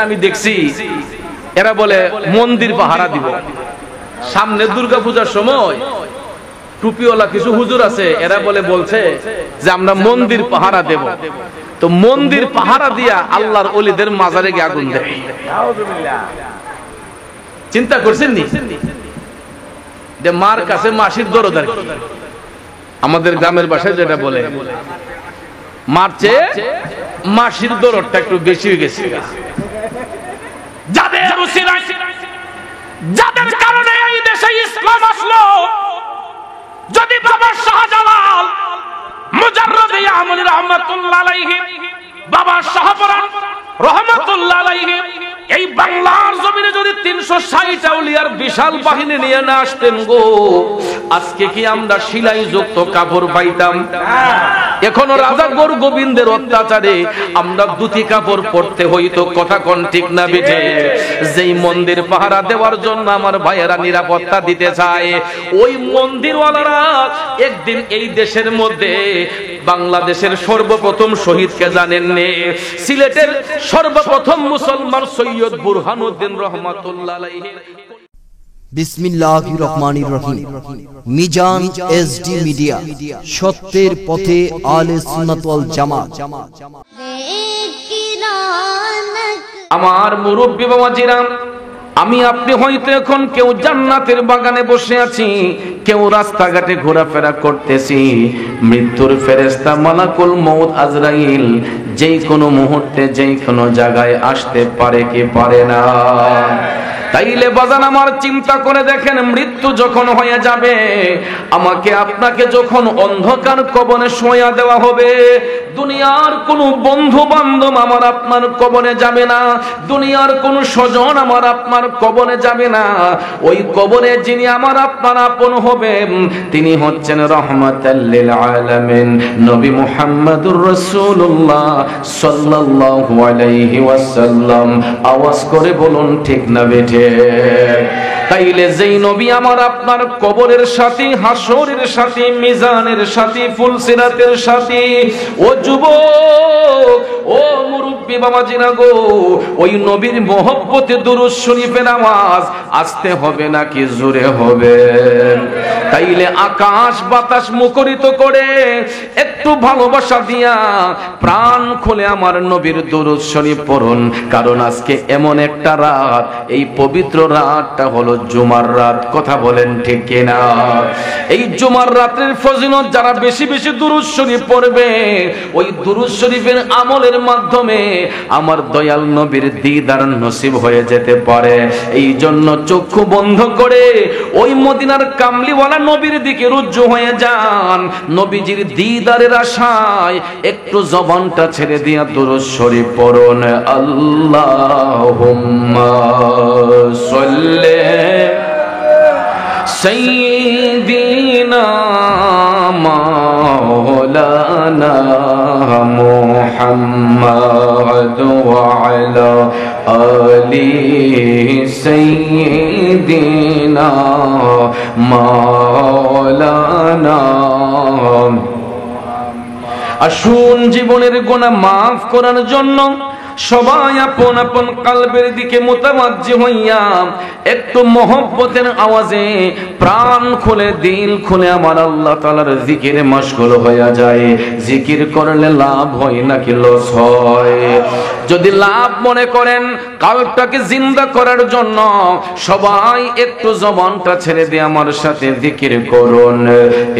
আমি দেখছি এরা বলে মন্দির পাহারা দিব। সামনে দুর্গাপূজার সময় টুপিওয়ালা কিছু হুজুর আছে, এরা বলছে যে আমরা মন্দির পাহারা দেব। তো মন্দির পাহারা দিয়া আল্লাহর ওলিদের মাজারে গিয়ে আগুন দেয়। চিন্তা করছেন নি যে মার কাছে মাসির দরদ আর কি? আমাদের গ্রামের ভাষায় যেটা বলে, মার চেয়ে মাসির দরদটা একটু বেশি হয়ে গেছে। যাদের কারণে এই দেশে ইসলাম আসলো, যদি বাবা শাহজালাল মুজাররদ ইয়ামুন রাহমাতুল্লাহ আলাইহি, বাবা শাহপরান রহমাতুল্লাহ আলাইহি এই বাংলার জমিনে যদি 360 আউলিয়ার বিশাল বাহিনী নিয়ে না আসতেন গো, আজকে কি আমরা শিলাই যুক্ত কাপড় পাইতাম? এখনো রাজা গৌর গোবিন্দের অত্যাচারে আমরা দুটি কাপড় পরতে হইতো। কথা কোন ঠিক না বেঠে? যেই মন্দির পাহারা দেওয়ার জন্য আমার ভাইয়েরা নিরাপত্তা দিতে চায়, ওই মন্দিরওয়ালারা একদিন এই দেশের মধ্যে বাংলাদেশের সর্বপ্রথম শহীদকে জানেননি? সিলেটের সর্বপ্রথম মুসলমান সৈয়দ বুরহানুদ্দিন রহমাতুল্লাহ আলাইহি। বিসমিল্লাহির রহমানির রহিম। মিজান এসডি মিডিয়া, সত্যের পথে আলে সুন্নাত ওয়াল জামাত। আমার মুরব্বি বাবাজিরা, আমি আপনি হয়তো এখন কেউ জান্নাতের বাগানে বসে আছি, কেউ রাস্তাঘাটে ঘোরাফেরা করতেছি। মৃত্যুর ফেরেশতা মালাকুল মউত আজরাইল যেই কোনো মুহূর্তে যেই কোনো জায়গায় আসতে পারে কি পারে না? তাইলে বাজান আমার চিন্তা করে দেখেন, মৃত্যু যখন হয়ে যাবে, আমাকে আপনাকে যখন অন্ধকার কবরে শোয়া দেওয়া হবে, দুনিয়ার কোনো বন্ধু বান্ধব আমার আপনার কবরে যাবে না, দুনিয়ার কোনো স্বজন আমার আপনার কবরে যাবে না। ওই কবরে যিনি আমার আপনার আপন হবেন, তিনি হচ্ছেন রাহমাতাল লিল আলামিন নবী মুহাম্মদুর রাসূলুল্লাহ সাল্লাল্লাহু আলাইহি ওয়াসাল্লাম। আওয়াজ করে বলুন ঠিক না বেঠে? তাইলে যেই নবী আমার আপনার কবরের সাথী, হাসরের সাথী, মিজানের সাথী, ফুলসিরাতের সাথী, ও যুবক, ও মুরব্বি বাবাজিরা গো, ওই নবীর মহব্বতে দুরূদ শরীফের আওয়াজ আসতে হবে নাকি জোরে হবে? তাইলে আকাশ বাতাস মুখরিত করে একটু ভালোবাসা দিয়া প্রাণ খুলে আমার নবীর দুরূদ শরীফ পড়ুন। কারণ আজকে এমন একটা রাত, এই পবিত্র রাতটা হলো জুমার রাত। কথা বলেন ঠিক কিনা? এই জুমার রাতের ফজিলত যারা বেশি বেশি দুরূদ শরীফ পড়বে, ওই দুরূদ শরীফের আমলের মাধ্যমে আমার দয়াল নবীর দিদার নসিব হয়ে যেতে পারে। এই জন্য চক্ষু বন্ধ করে ওই মদিনার কামলিওয়ালা নবীর দিকে রুজু হয়ে যান। নবীজির দিদারের আশায় একটু জবানটা ছেড়ে দিয়া দুরূদ শরীফ পড়ুন। আল্লাহুম্মা সাল্লি সাইয়্যিদিনা মাওলানা মুহাম্মদ ওয়া আলা আলি সাইয়্যিদিনা মাওলানা। আসুন জীবনের গুনাহ মাফ করার জন্য সবাই আপন আপন কলবের দিকে মুতাওয়াজ্জি হইয়া একটু মহব্বতের আওয়াজে প্রাণ খুলে দিল খুলে আমার আল্লাহ তাআলার জিকিরে মশগুল হয়ে যায়। জিকির করলে লাভ হয় নাকি লস হয়? যদি লাভ মনে করেন কালটাকে জিন্দা করার জন্য সবাই একটু জবানটা ছেড়ে দিয়ে আমার সাথে জিকির করুন।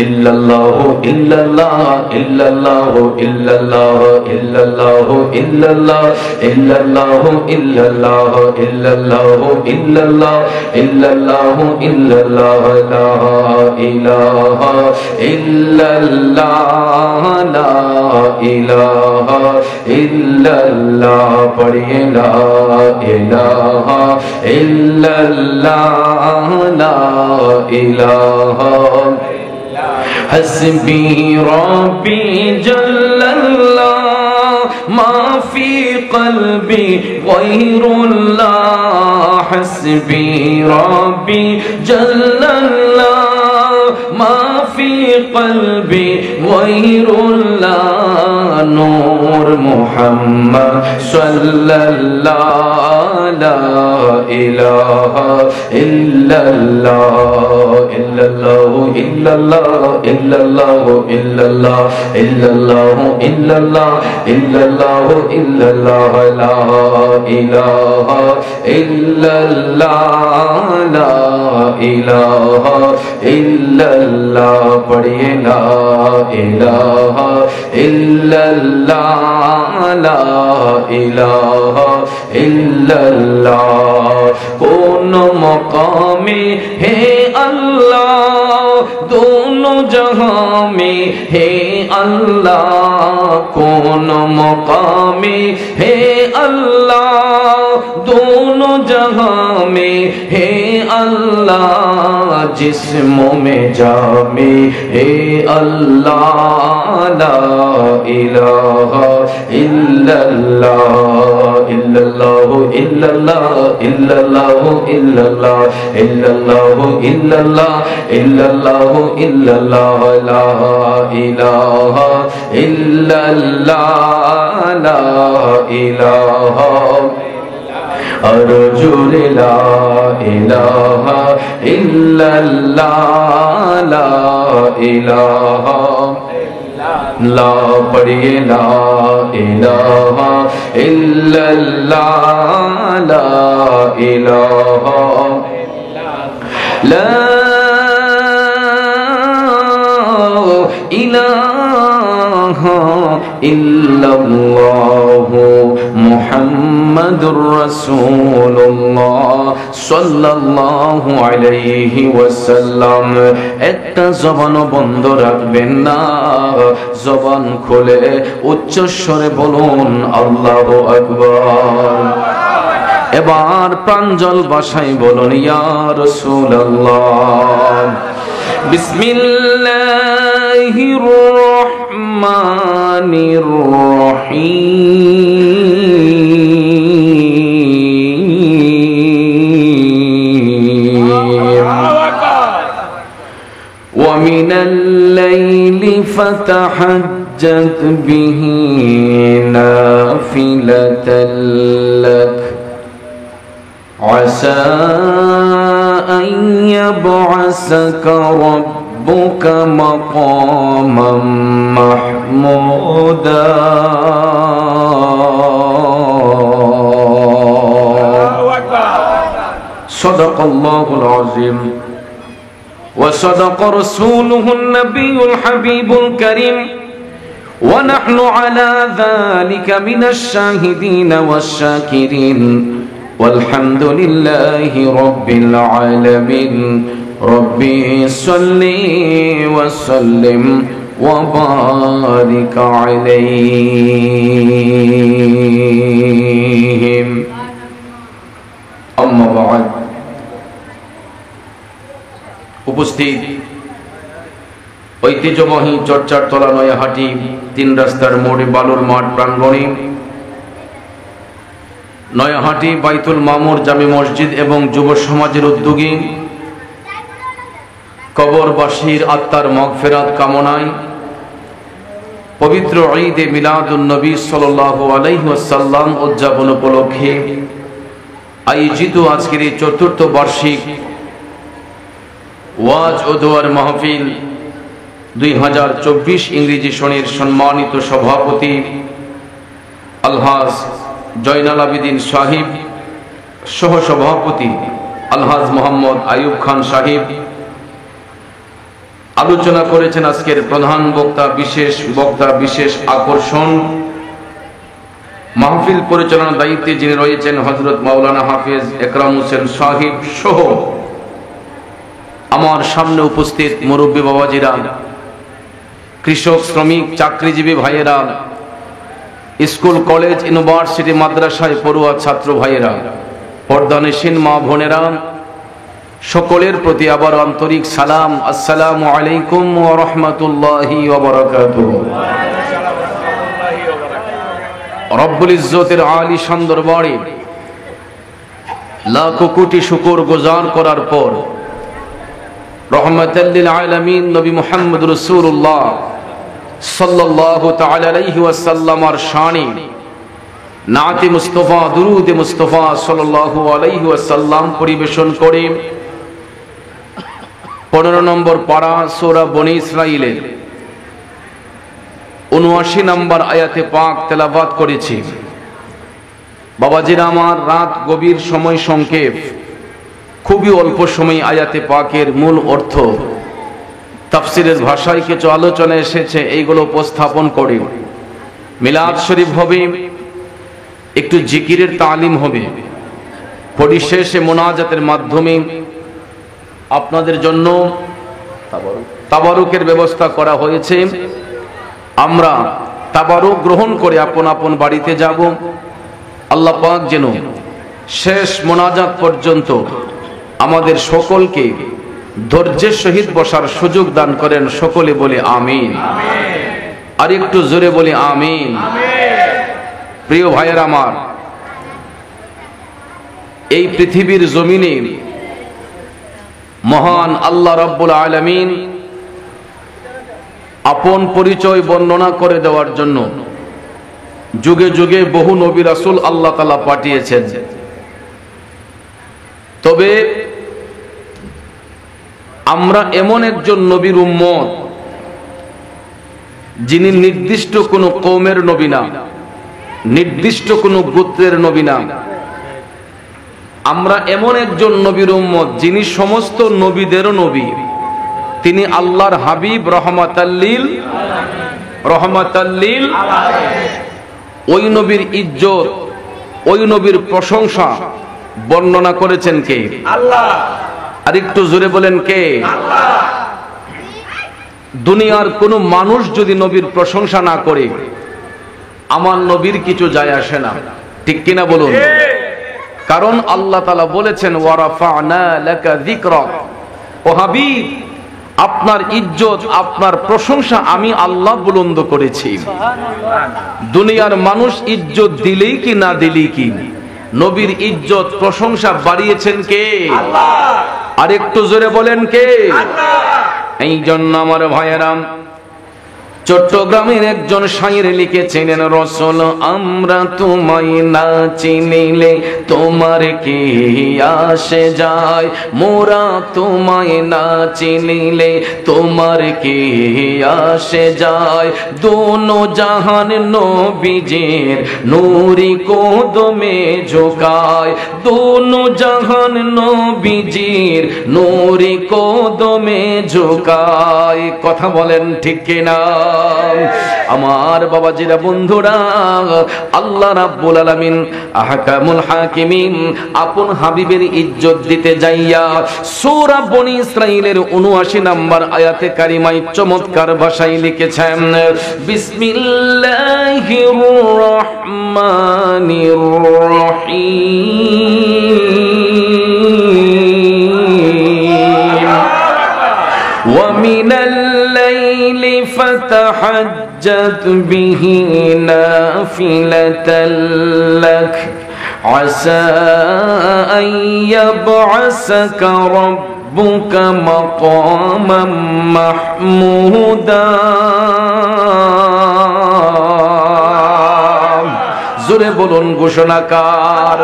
ইল্লাল্লাহু ইল্লাল্লাহ ইল্লাল্লাহু ইল্লাল্লাহ ইল্লাল্লাহু ইল্লাল্লাহ ইল্লাল্লাহু ইল্লাল্লাহ ইল্লাল্লাহু ইল্লাল্লাহ ইল্লাল্লাহু ইল্লাল্লাহ লা ইলাহা ইল্লাল্লাহ লা ইলাহা ইল্লাল্লাহ। পড়িয়ে লা ইলাহা ইল্লাল্লাহ লা ইলাহা হাসবি রব্বি জাল্লাল্লাহ মা ফি কলবি গায়রুল্লাহ। হাসবি রব্বি জাল্লাল্লাহ মা ফি قلبي غير الله نور محمد صلى الله لا إله إلا الله إلا الله إلا الله إلا الله إلا الله إلا الله إلا الله إلا الله إلا الله لا إله إلا الله لا إله إلا الله पढ़िए لا إله إلا الله لا إله إلا الله कौन मकामी है अल्लाह दोनों जहां में है अल्लाह कौन मकामी है अल्लाह दोनों जहां में है अल्लाह जिस्मों में जामे है अल्लाह ला इलाहा इल्लल्लाह इल्लल्लाह इल्लल्लाह इल्लल्लाह इल्लल्लाह इल्लल्लाह इल्लल्लाह इल्लल्लाह इल्लल्लाह ला इलाहा इल्लल्लाह ला इलाहा अर्जुन ला इलाहा इल्लल्लाह ला इलाहा ला पढ़िए ला इलाहा इल्लल्लाह ला इलाहा ला इलाहा इल्लल्लाह मुहम्मदुर रसूलुल्लाह सल्लल्लाहु अलैहि वसल्लम একটা জবানও বন্ধ রাখবেন না জবান খুলে উচ্চ স্বরে বলুন আল্লাহু আকবার এবার প্রাঞ্জল ভাষায় বলুন ইয়া রাসূলুল্লাহ বিসমিল্লাহির রহমানির রহিম ওয়া মিনাল লাইলি ফাতাহাজ্জাত বিহি নাফিলাতাল লাক عسى أن يبعثك ربك مقاما محمودا صدق الله العظيم وصدق رسوله النبي الحبيب الكريم ونحن على ذلك من الشاهدين والشاكرين والحمد لله رب العالمين ربي صل وسلم وبارك عليهم أما بعد উপস্থিত ঐতিহ্যবাহী চর্চার তলা নয়াহাটি তিন রাস্তার মোড়ে বালুর মাঠ প্রাঙ্গণে নয়াহাটি বাইতুল মামুর জামে মসজিদ এবং যুব সমাজের উদ্যোগে কবরবাসীর আত্মার মাগফিরাত কামনায় পবিত্র ঈদে মিলাদুন নবী সাল্লাল্লাহু আলাইহি ওয়াসাল্লাম উদযাপন উপলক্ষে আয়োজিত আজকের এই চতুর্থ বার্ষিক ওয়াজ ও দোয়ার মাহফিল 2024 ইংরেজি সনের সম্মানিত সভাপতি আলহাজ জয়নাল আবেদিন সাহিব সহ সভাপতি আলহাজ মোহাম্মদ আইয়ুব খান সাহিব আলোচনা করেছেন। আজকের প্রধান বক্তা বিশেষ আকর্ষণ মাহফিল পরিচালনার দায়িত্বে যিনি রয়েছেন হযরত মাওলানা হাফেজ একরাম হোসেন সাহিব সহ আমার সামনে উপস্থিত মুরব্বী বাবাজিরা, কৃষক শ্রমিক চাকরিজীবী ভাইয়েরা, স্কুল কলেজ ইউনিভার্সিটি মাদ্রাসায় পড়ুয়া ছাত্র ভাইয়েরা, পর্দানশীন মা বোনেরা, সকলের প্রতি আবার আন্তরিক সালাম। আসসালামু আলাইকুম ওয়া রাহমাতুল্লাহি ওয়া বারাকাতুহু। রব্বুল ইজ্জতের আলিশান দরবারে লাখো কোটি শুকর গুজার করার পর রহমাতাল লিল আলামিন নবী মুহাম্মদ রাসূলুল্লাহ সাল্লাল্লাহু তাআলা আলাইহি ওয়াসাল্লামের শানে নাতে মুস্তাফা দুরুদে মুস্তাফা সাল্লাল্লাহু আলাইহি ওয়াসাল্লাম পরিবেশন করে 15 নম্বর পারা সূরা বনী ইসরাঈলের 79 নম্বর আয়াতে পাক তেলাওয়াত করেছি। বাবাজিরা আমার, রাত গভীর, সময় সংক্ষেপ, খুবই অল্প সময় আয়াতে পাকের মূল অর্থ তাফসীরের ভাষায় কিছু আলোচনা এসেছে, এইগুলো উপস্থাপন করে মিলাদ শরীফ হবে, একটু জিকিরের তালিম হবে, পরিশেষে মোনাজাতের মাধ্যমে আপনাদের জন্য তাবারুকের ব্যবস্থা করা হয়েছে। আমরা তাবারুক গ্রহণ করে আপন আপন বাড়িতে যাব। আল্লাহ পাক যেন শেষ মোনাজাত পর্যন্ত আমাদের সকলকে ধৈর্যের সহিত বসার সুযোগ দান করেন। সকলে বলে আমিন। আর একটু জোরে বলে আমিন। প্রিয় ভাইয়েরা আমার, এই পৃথিবীর জমিনে মহান আল্লাহ রাব্বুল আলামিন আপন পরিচয় বর্ণনা করে দেওয়ার জন্য যুগে যুগে বহু নবী রাসূল আল্লাহ তাআলা পাঠিয়েছেন। তবে আমরা এমন একজন নবীর উম্মত যিনি নির্দিষ্ট কোন কওমের নবী না, নির্দিষ্ট কোন গোত্রের নবী না। আমরা এমন একজন নবীর উম্মত যিনি সমস্ত নবীদেরও নবী। তিনি আল্লাহর হাবিব, রহমাতাল লিল আলামিন। ওই নবীর ইজ্জত, ওই নবীর প্রশংসা বর্ণনা করেছেন কে? আল্লাহ। আর একটু জোরে বলেন কে? আল্লাহ। দুনিয়ার কোন মানুষ যদি নবীর প্রশংসা না করে, আমার নবীর কিছু যায় আসে না, ঠিক কিনা বলুন? কারণ আল্লাহ তাআলা বলেছেন ওয়ারাফা'না লাকা যিকরাক, ও হাবিব, আপনার ইজ্জত, আপনার প্রশংসা আমি আল্লাহ বুলন্দ করেছি। দুনিয়ার মানুষ ইজ্জত দিলেই কি না দিলেই কি, নবীর ইজ্জত প্রশংসা বাড়িয়েছেন কে? আল্লাহ। আর একটু জোরে বলেন কে? আল্লাহ। এই জন্য আমার ভাইয়েরা, চট্টগ্রামের একজন শায়ের লিখেছিলেন, রসুল আমরা তোমায় না চিনিলে তোমার কি আসে যায়, মোরা তোমায় না চিনিলে তোমার কি আসে যায়, দোনো জাহান নবীজির নূরি কদমে ঝোকায়, দোনো জাহান নবীজির নূরি কদমে ঝোকায়। কথা বলেন ঠিক কিনা? আমার বাবাজিরা, বন্ধুরা, আল্লাহ রাব্বুল আলামিন আহকামুল হাকিমিন আপন হাবিবের ইজ্জত দিতে যাইয়া সূরা বনী ইসরাঈলের ৭৯ নম্বর আয়াতে কারিমায় চমৎকার ভাষায় লিখেছেন, বিসমিল্লাহির রহমানির রহিম, ওয়া মিনাল লাইলি فتحجت به نافلة لك عسى أن يبعثك ربك مقاما محمودا। জোরে বলুন ঘোষণাকার।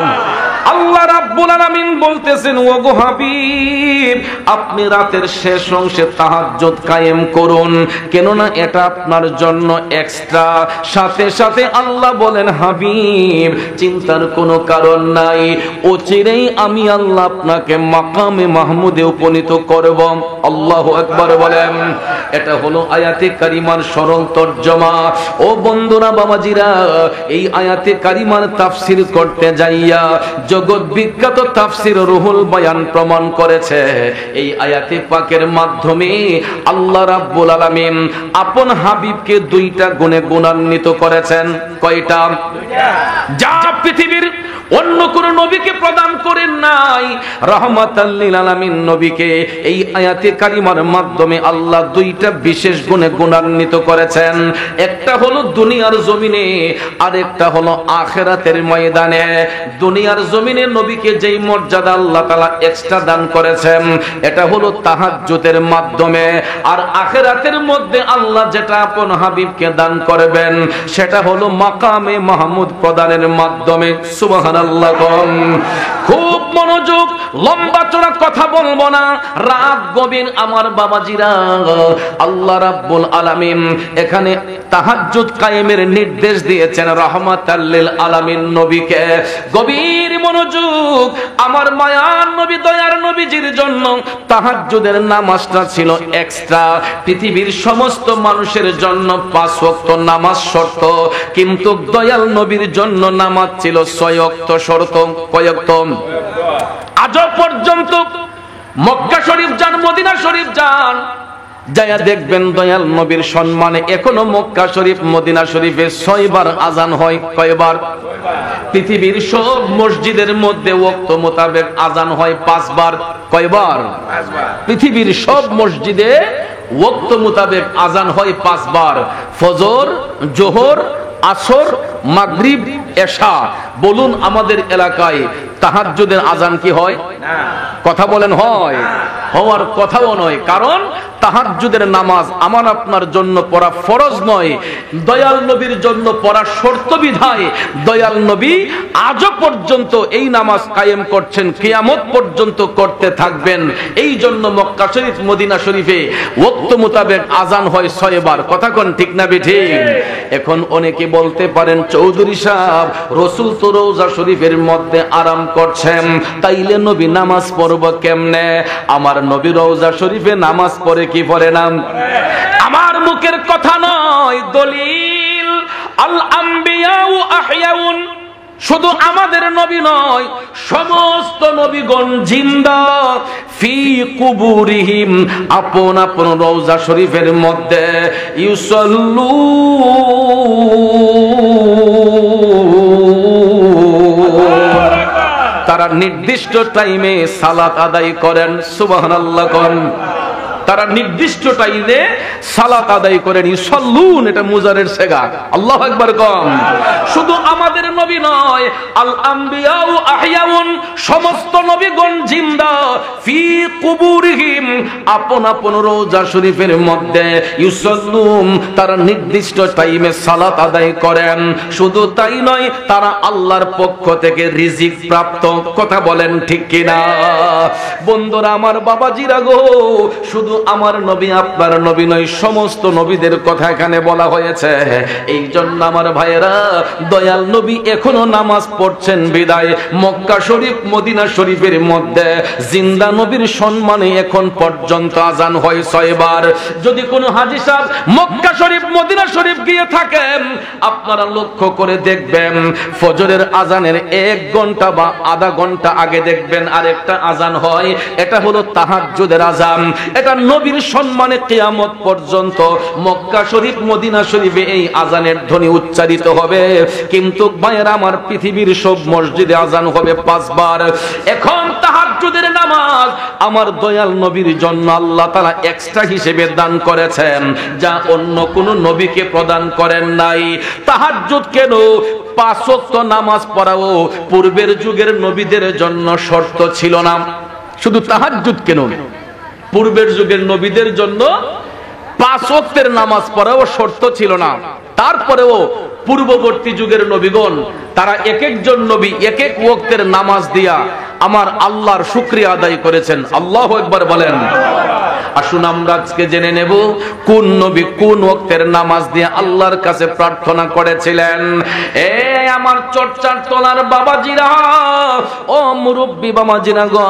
আল্লাহ রাব্বুল আলামিন বলতেছেন, ও গো হাবিব, আপনি রাতের শেষ অংশে তাহাজ্জুদ কায়েম করুন, কেননা এটা আপনার জন্য এক্সট্রা। সাথে সাথে আল্লাহ বলেন, হাবিব চিন্তার কোনো কারণ নাই, অচিরেই আমি আল্লাহ আপনাকে মাকামে মাহমুদে উপনীত করব। আল্লাহু আকবার বলেন। এটা হলো আয়াতে কারিমার সরল তরজমা। ও বন্ধুরা, বাবাজিরা, এই আয়াতে কারিমার তাফসীর করতে যাইয়া জগৎ বিখ্যাত তাফসীর রুহুল বয়ান প্রমাণ করেছে, এই আয়াতে পাকের মাধ্যমে আল্লাহ রাব্বুল আলামিন আপন হাবিবকে দুইটা গুণে গুণান্বিত করেছেন। কয়টা? যা পৃথিবীর অন্য কোন নবীকে প্রদান করেন নাই। রাহমাতাল লিল আলামিন নবীকে এই আয়াতে কারিমার মাধ্যমে আল্লাহ দুইটা বিশেষ গুণে গুণান্বিত করেছেন। একটা হলো দুনিয়ার জমিনে, আর একটা হলো আখিরাতের ময়দানে। দুনিয়ার জমিনে নবীকে যেই মর্যাদা আল্লাহ তাআলা এক্সট্রা দান করেছেন, এটা হলো তাহাজ্জুদের মাধ্যমে। আর আখিরাতের মধ্যে আল্লাহ যেটা আপন হাবিবকে দান করবেন, সেটা হলো মাকামে মাহমুদ প্রদানের মাধ্যমে। সুবহানাল্লাহ। খুব মনোযোগ, লম্বা চড়া কথা বলবো না, রাত গভীর আমার বাবাজিরা। আল্লাহ রাব্বুল আলামিন এখানে তাহাজ্জুদ কায়েমের নির্দেশ দিয়েছেন রাহমাতাল লিল আলামিন নবীকে। গভীর মনোযোগ, আমার মায়ার নবী দয়ার নবীজির জন্য তাহাজ্জুদের নামাজটা ছিল এক্সট্রা। পৃথিবীর সমস্ত মানুষের জন্য 5 ওয়াক্ত নামাজ শর্ত, কিন্তু দয়াল নবীর জন্য নামাজ ছিল 6 ওয়াক্ত শর্ত। কয় ওয়াক্ত? আজ পর্যন্ত মক্কা শরীফ যান, মদিনা শরীফ যান, যায়া দেখবেন দয়াল নবীর সম্মানে এখনো মক্কা শরীফ মদিনা শরীফে 6 বার আজান হয়। কয়বার? পৃথিবীর সব মসজিদের মধ্যে ওয়াক্ত মোতাবেক আজান হয় 5 বার। কয়বার? পৃথিবীর সব মসজিদে ওয়াক্ত মোতাবেক আজান হয় 5 বার। ফজর, জোহর, আসর, মাগরিব, এশা। বলুন আমাদের এলাকায় তাহাজ্জুদের আজান কি হয়? কথা বলেন হয়? হওয়ার কথাও নয়, কারণ তাহাজ্জুদের নামাজ আমার আপনার জন্য পড়া ফরজ নয়, দয়াল নবীর জন্য পড়া শর্ত বিধায় দয়াল নবী আজও পর্যন্ত এই নামাজ কায়েম করছেন, কিয়ামত পর্যন্ত করতে থাকবেন। এই জন্য মক্কা শরীফ মদিনা শরীফে ওয়াক্ত মোতাবেক আজান হয় 6 বার। কথা কোন ঠিক না ঠিক? এখন অনেকে বলতে পারেন, চৌধুরী সাহেব রাসূল তো রওজা শরীফের মধ্যে আরাম করছেন, তাইলে নবী নামাজ পড়ব কেমনে? আমার নবী রওজা শরীফে নামাজ পড়ে কি পড়ে না? আমার মুখের কথা নয়, দলিল। আল আম্বিয়াউ আহয়াউন। শুধু আমাদের নবী নয়, সমস্ত নবীগণ জিন্দা ফি কুবুরিহিম, আপন আপন রওজা শরীফের মধ্যে ইউসাল্লু, তারা নির্দিষ্ট টাইমে সালাত আদায় করেন। সুবহানাল্লাহ। তারা নির্দিষ্ট টাইমে সালাত আদায় করেন। ইউসাল্লুন, এটা মুজারের সেগা। আল্লাহু আকবার কম। শুধু আমাদের নবী নয়, আল আম্বিয়াউ আহয়াউন, সমস্ত নবীগণ জিন্দা ফি কুবুরিহিম, আপন আপন রওজা শরীফের মধ্যে ইউসাল্লুন, তারা নির্দিষ্ট টাইমে সালাত আদায় করেন। শুধু তাই নয়, তারা আল্লাহর পক্ষ থেকে রিজিক প্রাপ্ত। কথা বলেন ঠিক কিনা? বন্ধুরা আমার, বাবাজিরা গো, শুধু আমার নবী আপনার নবী নয়, সমস্ত নবীদের কথা এখানে বলা হয়েছে। এই জন্য আমার ভাইয়েরা, দয়াল নবী এখনো নামাজ পড়ছেন বিদায় মক্কা শরীফ মদিনা শরীফের মধ্যে জিন্দা নবীর সম্মানে এখন পর্যন্ত আজান হয় 6 বার। যদি কোনো হাজী সাহেব মক্কা শরীফ মদিনা শরীফ গিয়ে থাকেন, আপনারা লক্ষ্য করে দেখবেন ফজরের আজানের 1 ঘন্টা বা আধা ঘন্টা আগে দেখবেন আরেকটা আজান হয়। এটা হলো তাহাজ্জুদের আজান। এটা নবীর সম্মানে কিয়ামত পর্যন্ত মক্কা শরীফ মদিনা শরীফে এই আজানের ধ্বনি উচ্চারিত হবে। কিন্তু ভাইয়েরা আমার, পৃথিবীর সব মসজিদে আজান হবে 5 বার। এখন তাহাজ্জুদের নামাজ আমার দয়াল নবীর জন্য আল্লাহ তাআলা এক্সট্রা হিসেবে দান করেছেন, যা অন্য কোন নবীকে প্রদান করেন নাই। তাহাজ্জুদ কেন? 5 ওয়াক্ত নামাজ পড়াও পূর্বের যুগের নবীদের জন্য শর্ত ছিল না। শুধু তাহাজ্জুদ কেন, পূর্বের যুগের নবীদের জন্য 5 ওয়াক্তের নামাজ পড়াও শর্ত ছিল না। তারপরেও পূর্ববর্তী যুগের নবীগণ তারা এক একজন নবী এক এক ওয়াক্তের নামাজ দিয়া আমার আল্লাহর শুকরিয়া আদায় করেছেন। আল্লাহু আকবার বলেন। আসুন আমরা আজকে জেনে নেব কোন নবী কোন ওয়াক্তের নামাজ দিয়ে আল্লাহর কাছে প্রার্থনা করেছিলেন। এ আমার চর্চার তলার বাবাজিরা, ও মুরব্বি বামাজিনা গো,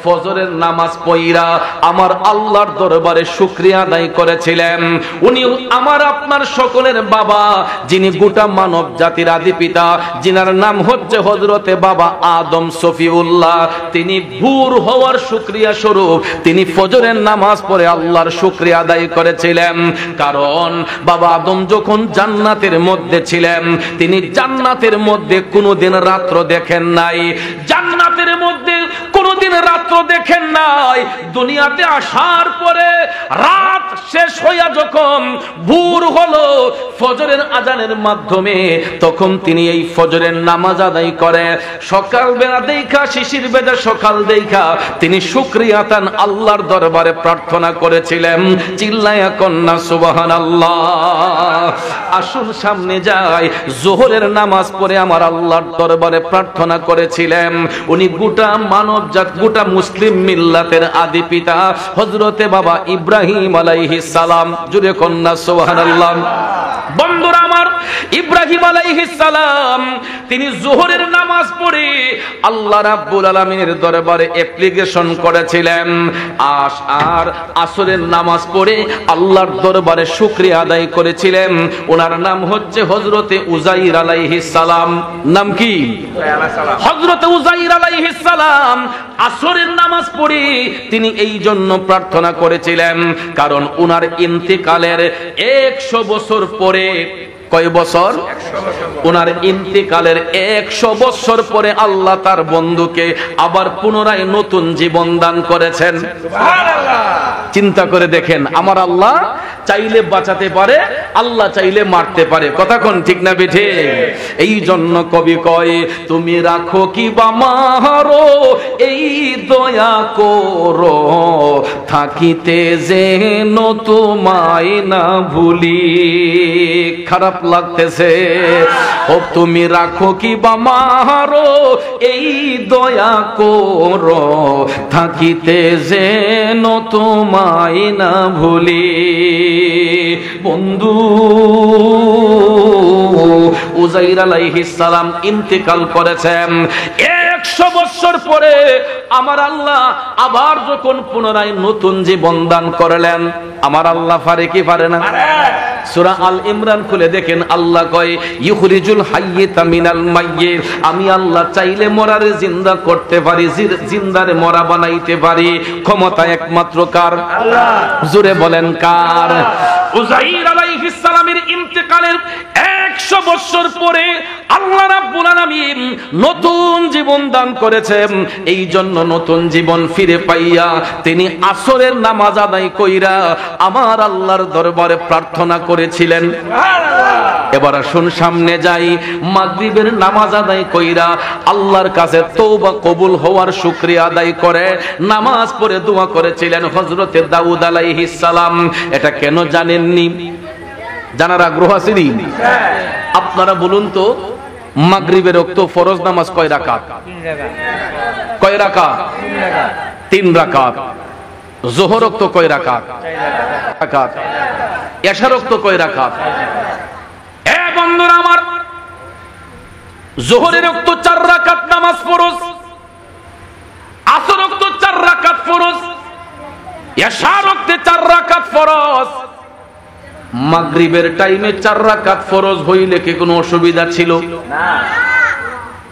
ফজরের নামাজ পড়া আমার আল্লাহর দরবারে শুকরিয়া আদায় করেছিলেন। উনি আমার আপনার সকলের বাবা, যিনি গোটা মানব জাতির আদি পিতা, যিনার নাম হচ্ছে হযরতে বাবা আদম সফিউল্লাহ। তিনি ভোর হওয়ার শুকরিয়া স্বরূপ তিনি ফজরের নামাজ পড়ে আল্লাহর শুকরিয়া আদায় করেছিলেন। কারণ বাবা আদম যখন জান্নাতের মধ্যে ছিলেন, তিনি জান্নাতের মধ্যে কোনোদিন রাত্র দেখেন নাই, জান্নাতের মধ্যে কোনোদিন রাত্র দেখেন নাই। দুনিয়াতে আসার পরে রাত শেষ হইয়া যখন ভোর হলো ফজরের আজানের মাধ্যমে, তখন তিনি এই ফজরের নামাজ আদায় করে সকাল বেলা দেখা, শিশির বেদা সকাল দেখা তিনি শুকরিয়া তান আল্লাহর দরবারে প্রার্থনা করেছিলেন। চিল্লায়া কন্যা সুবহানাল্লাহ। আসুন সামনে যাই, যোহরের নামাজ পড়ে আমার আল্লাহর দরবারে প্রার্থনা করেছিলেন। উনি গোটা মানবজাত, গোটা মুসলিম মিল্লাতের আদি পিতা হযরতে বাবা ইব্রাহিম আলাইহিস সালাম। জুড়ে কন্যা সুবহানাল্লাহ। বন্ধুরা আমার, ইব্রাহিম আলাইহিস সালাম তিনি যোহরের নামাজ পড়ে আল্লাহ রাব্বুল আলামিনের দরবারে অ্যাপ্লিকেশন করেছিলেন। আর আসরের নামাজ পড়ে আল্লাহর দরবারে শুকরিয়া আদায় করেছিলেন। ওনার নাম হচ্ছে হযরতে উযাইর আলাইহিস সালাম। নাম কি? হযরতে উযাইর আলাইহিস সালাম আসরের নামাজ পড়ে তিনি এই জন্য প্রার্থনা করেছিলেন, কারণ ওনার ইন্তেকালের 100 বছর পরে, কয় বছর? ওনার ইন্তেকালের 100 বছর পরে আল্লাহ তার বন্ধুকে আবার পুনরায় নতুন জীবন দান করেছেন। চিন্তা করে দেখেন, আমার আল্লাহ চাইলে বাঁচাতে পারে, আল্লাহ চাইলে মারতে পারে। কথা কোন ঠিক না বেঠে? এই জন্য কবি কয়, তুমি রাখো কি বা মারো এই দয়া করো, থাকিতে যেন তোমায় না ভুলি। খারাপ লাগতেছে, ও তুমি রাখো কি বা মারো এই দয়া করো, থাকিতে যেন তোমায় না ভুলি। বন্ধু উযাইর আলাইহিস সালাম ইন্তেকাল করেছেন 100 বছর পরে। আমার আল্লাহ আবার যখন পুনরায় নতুন জীবন দান করলেন, আমার আল্লাহ পারে কি পারে না? সূরা আল ইমরান খুলে দেখেন, আল্লাহ কয় ইখরিজুল হাইয়্যিতা মিনাল মাইয়্যিত। আমি আল্লাহ চাইলে মরারে জিন্দা করতে পারি, জিন্দারে মরা বানাইতে পারি। ক্ষমতা একমাত্র কার? আল্লাহ। জোরে বলেন কার? উযাইর আলাইহিস সালামের ইন্তেকালের 100 বছর পরে আল্লাহ রাব্বুল আলামিন নতুন জীবন দান করেছেন। এই জন্য নতুন জীবন ফিরে পাইয়া তিনি আসরের নামাজ আদায় কইরা আমার আল্লাহর দরবারে প্রার্থনা করেছিলেন। এবার আসুন সামনে যাই, মাগরিবের নামাজ আদায় কইরা আল্লাহর কাছে তওবা কবুল হওয়ার শুকরিয়া আদায় করে নামাজ পড়ে দোয়া করেছিলেন হযরতে দাউদ আলাইহিস সালাম। এটা কেন জানেননি? জানার আগ্রহ আছে নি? আপনারা বলুন তো, মাগরিবের ওয়াক্ত ফরজ নামাজ কয় রাকাত? কয় রাকাত? 3 রাকাত। যোহর ওয়াক্ত কয় রাকাত? 4 রাকাত। এশার ওয়াক্ত কয় রাকাত? এ বন্ধুরা আমার, যোহরের ওয়াক্ত 4 রাকাত নামাজ ফরজ, আসর ওয়াক্ত 4 রাকাত ফরজ, এশার ওয়াক্তে 4 রাকাত ফরজ। মাগরিবের টাইমে 4 রাকাত ফরজ হইলে কি কোনো অসুবিধা ছিল? না।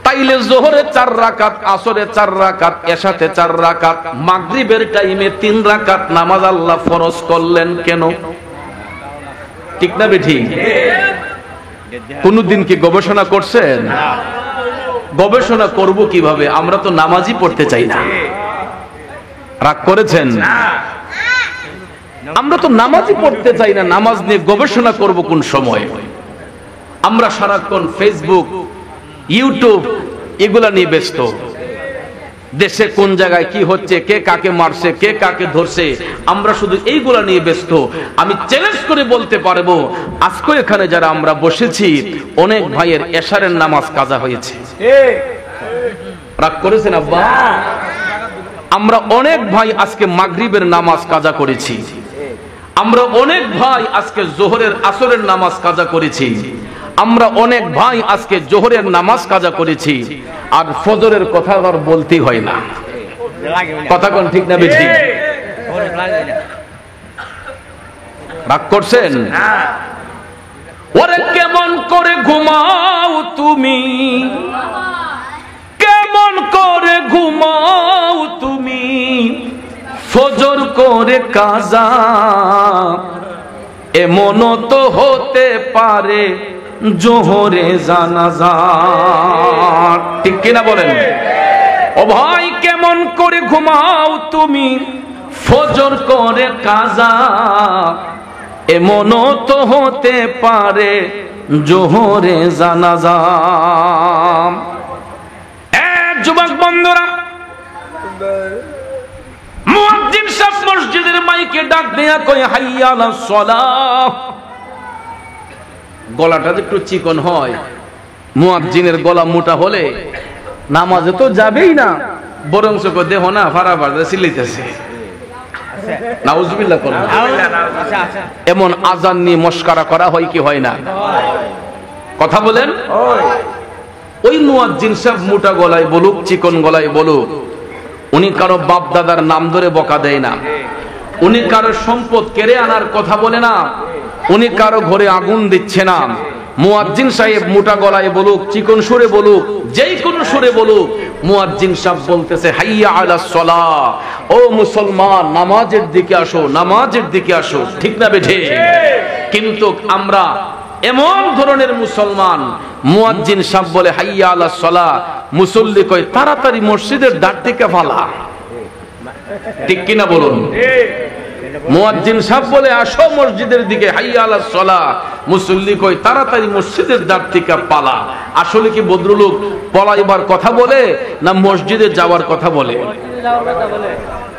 তাইলে যোহরে 4 রাকাত, আসরে 4 রাকাত, এশাতে 4 রাকাত, মাগরিবের টাইমে 3 রাকাত নামাজ আল্লাহ ফরজ করলেন কেন? ঠিক না বেঠি? কোনদিন কি গবেষণা করছেন? গবেষণা করব কিভাবে? আমরা তো নামাজই পড়তে চাই না। রাগ করেছেন? আমরা তো নামাজই পড়তে চাই না, নামাজ নিয়ে গবেষণা করব কোন সময়? আমরা সারাক্ষণ ফেসবুক, ইউটিউব এগুলা নিয়ে ব্যস্ত। দেশে কোন জায়গায় কি হচ্ছে, কে কাকে মারছে, কে কাকে ধরছে, আমরা শুধু এইগুলা নিয়ে ব্যস্ত। আমি চ্যালেঞ্জ করে বলতে পারবো, আজকে এখানে যারা আমরা বসেছি অনেক ভাইয়ের এশারের নামাজ কাজা হয়েছে। রাগ করেছেন আব্বা? আমরা অনেক ভাই আজকে মাগরিবের নামাজ কাজা করেছি। আমরা অনেক ভাই আজকে যোহরের আসরের নামাজ কাজা করেছি। আমরা অনেক ভাই আজকে জোহরের নামাজ কাজা করেছি, আর ফজরের কথা আর বলতেই হয় না। কথা কোন ঠিক না বেঠিক? রাগ করছেন? ওরে কেমন করে ঘুমাও তুমি, কেমন করে ঘুমাও তুমি, ফজর করে কাজা, এমন তো হতে পারে জোহরে জানাজা। ঠিক কিনা বলেন? ও ভাই কেমন করে ঘুমাও তুমি, ফজর করে কাজা, এমন তো হতে পারে জোহরে জানাজা। যুবক বন্ধুরা, মুয়াজ্জিন সাহেব মসজিদের মাইকে ডাক দেয়া কয় হাইয়া আলাস সালাহ। গলাটা একটু চিকন হয়, মুয়াজ্জিনের গলা মোটা হলে নামাজে তো যাবেই না, বরং দেহ না ফাড়া ফাড়া চিল্লাইতেছে। নাউজুবিল্লাহ করুন। এমন আজান নিয়ে মস্কারা করা হয় কি হয় না? কথা বলেন। ওই মুয়াজ্জিন সাহেব মোটা গলায় বলুক, চিকন গলায় বলুক, উনি কারো বাপ দাদার নাম ধরে বকা দেয় না, উনি কারো সম্পদ কেড়ে আনার কথা বলে না, উনি কারো ঘরে আগুন দিচ্ছে না। মুয়াজ্জিন সাহেব মোটা গলায় বলুক, চিকন সুরে বলুক, যেই কোন সুরে বলুক, মুয়াজ্জিন সাহেব বলতেছে হাইয়া আলাস সালাহ, ও মুসলমান নামাজের দিকে আসো, নামাজের দিকে আসো। ঠিক না বেঠে? কিন্তু আমরা এমন ধরনের মুসলমান, মুয়াজ্জিন সাহেব বলে হাইয়া আলাস সালাহ, মুসল্লি কয় তাড়াতাড়ি মসজিদের দ্বার থেকে ফালা। ঠিক কিনা বলুন? মুয়াজ্জিন সাহেব বলে আসো মসজিদের দিকে, হাইয়া আলাস সালাহ, মুসল্লি কয় তাড়াতাড়ি মসজিদের দ্বার থেকে পালা। আসলে কি ভদ্রলোক পলাইবার কথা বলে না মসজিদে যাওয়ার কথা বলে?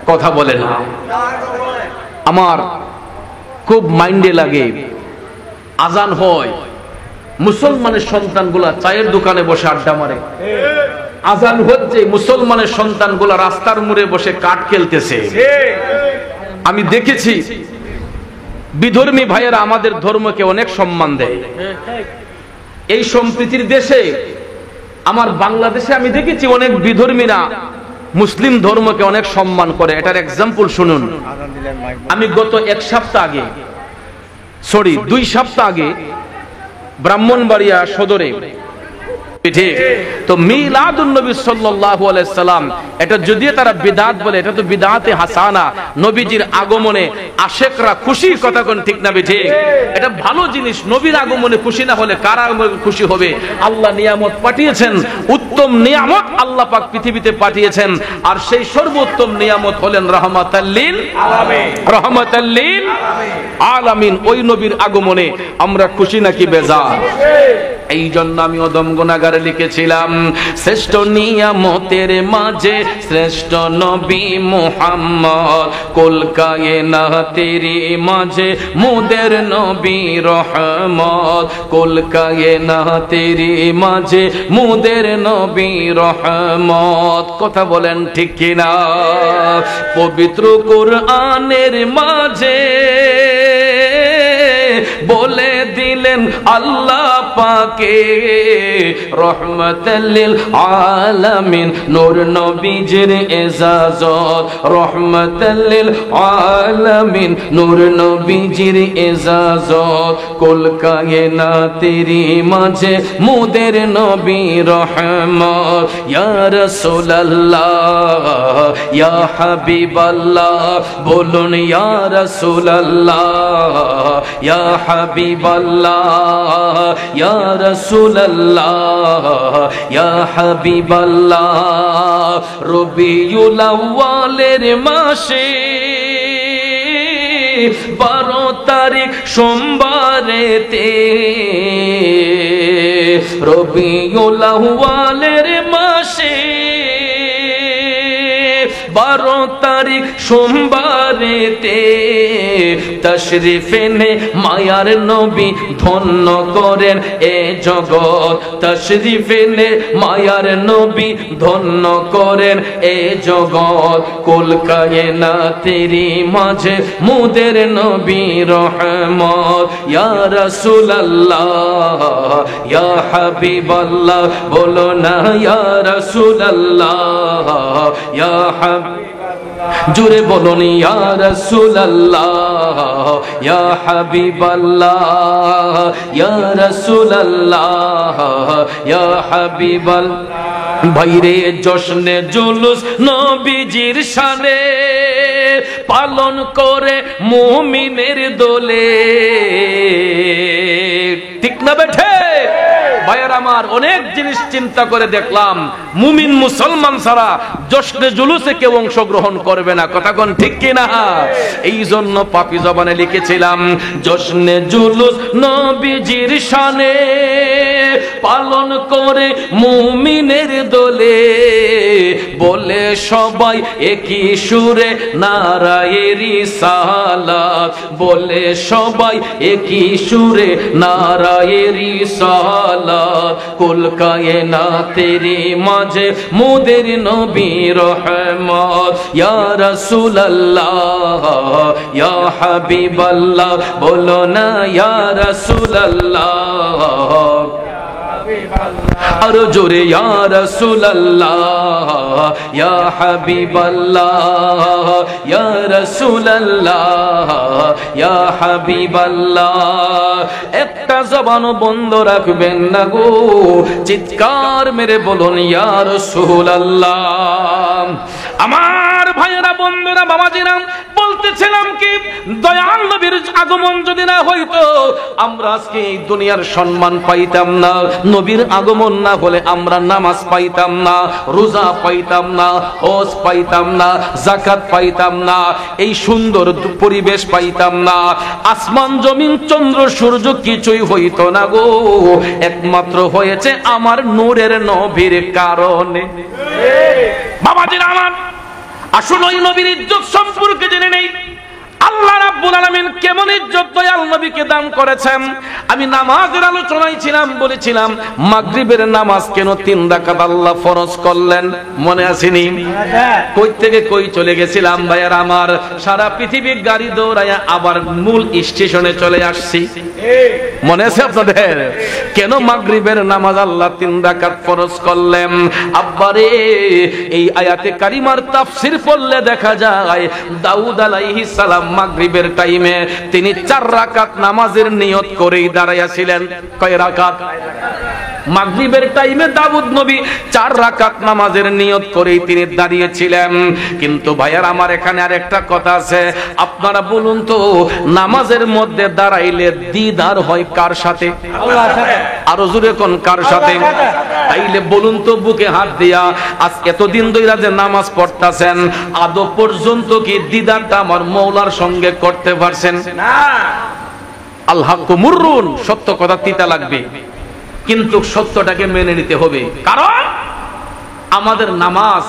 কথা বলে না। আমার খুব মাইন্ডে লাগে, আজান হয়, মুসলমানের সন্তানগুলা চায়ের দোকানে বসে আড্ডা মারে, আজান হচ্ছে, মুসলমানের সন্তানগুলা রাস্তার মোড়ে বসে কাঠ খেলতেছে। আমি দেখেছি বিধর্মী ভাইয়েরা আমাদের ধর্মকে অনেক সম্মান দেয়। এই সম্প্রীতির দেশে আমার বাংলাদেশে আমি দেখেছি অনেক বিধর্মীরা মুসলিম ধর্মকে অনেক সম্মান করে। এটার এক্সাম্পল শুনুন। আমি গত 2 সপ্তাহ আগে ব্রাহ্মণবাড়িয়া সদরে তো মিলাদুন নবী সাল্লাল্লাহু আলাইহি সাল্লাম, এটা যদিও তারা বিদআত বলে, এটা তো বিদআতে হাসানা। নবীজির আগমনে আশিকরা খুশি, কথা কোন ঠিক না বেঠে? এটা ভালো জিনিস। নবীর আগমনে খুশি না হলে কার আগমনে খুশি হবে? আল্লাহ নিয়ামত পাঠিয়েছেন, উত্তম নিয়ামত আল্লাহ পাক পৃথিবীতে পাঠিয়েছেন, আর সেই সর্বোত্তম নিয়ামত হলেন রাহমাতাল লিল আলামিন, রাহমাতাল লিল আলামিন। ওই নবীর আগমনে আমরা খুশি নাকি বেজার? এই জন্য আমি অদম গুনাহগার লিখেছিলাম, শ্রেষ্ঠ নিয়ামতের মাঝে শ্রেষ্ঠ নবী মুহাম্মদ, কুল কায়নাতের মাঝে মোদের নবী রহমত, কুল কায়নাতের মাঝে মোদের নবী রহমত। কথা বলেন ঠিক কিনা? পবিত্র কোরআনের মাঝে বলে দিলেন আল্লাহ পাকে রহমাতাল লিল আলামিন, নূর নবীজির ইজাজত, রহমাতাল লিল আলামিন, নূর নবীজির ইজাজত, কুল কায়নাতের মাঝে মোদের নবী রহমত। ইয়া রাসূলুল্লাহ ইয়া হাবিবাল্লাহ, বলুন ইয়া রাসূলুল্লাহ ইয়া হাবিবাল্লাহ, ইয়া রাসূলুল্লাহ ইয়া হাবিবাল্লাহ। রবিউল আউয়ালের মাসে 12 তারিখ সোমবারেতে, রবিউল আউয়ালের মাসে 12 তারিখ সোমবারেতে তশরিফ এনে মায়ার নবী ধন্য করেন এ জগৎ। তশরিফ এনে মায়ার নবী ধন্য করেন এ জগৎ। কুল কায়নাতেরই মাঝে মুদের নবী রহমত। ইয়া রাসূলুল্লাহ ইয়া হাবিবাল্লাহ বলো না ইয়া রাসূলুল্লাহ ইয়া হাবিবাল্লাহ, জোরে বলুন ইয়া রাসূলুল্লাহ ইয়া হাবিবাল্লাহ ইয়া রাসূলুল্লাহ ইয়া হাবিবাল্লাহ। ভাইরে জশ্নে জুলুস নবীজির শানে পালন করে মুমিনের দোলে, ঠিক না বেঠে? ভাইয়ের আমার, অনেক জিনিস চিন্তা করে দেখলাম মুমিন মুসলমান ছাড়া জশ্নে জুলুসে কেউ অংশগ্রহণ করবে না। কথা কোন ঠিক কিনা? এই জন্য পাপী জবানে লিখেছিলাম জশ্নে জুলুস নবীজির শানে পালন করে মুমিনের দোলে, বলে সবাই একই সুরে নারায়ে রিসালাত, বলে সবাই একই সুরে নারায়ে রিসালাত। কুল কায়নাতেরই মাঝে মুদের নবী রহমত। ইয়া রাসূলুল্লাহ ইয়া হাবিবাল্লাহ বলো না ইয়া রাসূলুল্লাহ আর জোরে ইয়া রাসূলুল্লাহ ইয়া হাবিবাল্লাহ ইয়া রাসূলুল্লাহ ইয়া হাবিবাল্লাহ। একটা জবান বন্ধ রাখবেন না গো, চিৎকার মেরে বলুন ইয়া রাসূলুল্লাহ। আমার ভাইয়েরা, বন্ধুরা, বাবাজিরা, বলতেছিলাম কি দয়াল নবীর আগমন যদি না হইতো আমরা আজকে এই দুনিয়ার সম্মান পাইতাম না। নবীর আগমন না হলে আমরা নামাজ পাইতাম না, রোজা পাইতাম না, হজ পাইতাম না, যাকাত পাইতাম না, এই সুন্দর পরিবেশ পাইতাম না, আসমান জমিন চন্দ্র সূর্য কিছুই হইতো না গো। একমাত্র হয়েছে আমার নূরের নবীর কারণে। বাবাজিরা আমার, আসুন ওই নবীর ইজ্জত সম্পর্কে জেনে নেই। আল্লাহ রাব্বুল আলামিন কেমন ইজ্জত দয়াল নবীকে দান করেছেন। আমি নামাজের আলোচনায় ছিলাম, বলেছিলাম মাগরিবের নামাজ কেন 3 রাকাত আল্লাহ ফরজ করলেন, মনে আসেনি? কই থেকে কই চলে গেছিলাম ভাইয়ার আমার, সারা পৃথিবী গাড়ি দৌড়ায়া আবার মূল স্টেশনে চলে আসছি। মনে আছে আপনাদের? কেন মাগরিবের নামাজ আল্লাহ 3 রাকাত ফরজ করলেন? আব্বারে, এই আয়াতে কারিমার তাফসীর পড়লে দেখা যায় দাউদ আলাইহিস সালাম মাগরিবের টাইমে তিনি 4 রাকাত নামাজের নিয়ত করেই দাঁড়াইয়াছিলেন। কয় রাকাত? মাগরিবের টাইমে দাউদ নবী 4 রাকাত নামাজের নিয়ত করেই তিনি দাঁড়িয়েছিলেন। কিন্তু ভাইয়ার আমার, এখানে আরেকটা কথা আছে। আপনারা বলুন তো, নামাজের মধ্যে দাঁড়াইলে দিদার হয় কার সাথে? আল্লাহর সাথে। আরো জোরে কোন কার সাথে? তাইলে বলুন তো বুকে হাত দিয়া, আজ এতদিন ধরে যে নামাজ পড়তাছেন আদৌ পর্যন্ত কি দিদারটা আমার মওলার সঙ্গে করতে পারছেন? না। আল হাক্কু মুররুন, সত্য কথা তিতা লাগবে, কিন্তু সত্যটাকে মেনে নিতে হবে। কারণ আমাদের নামাজ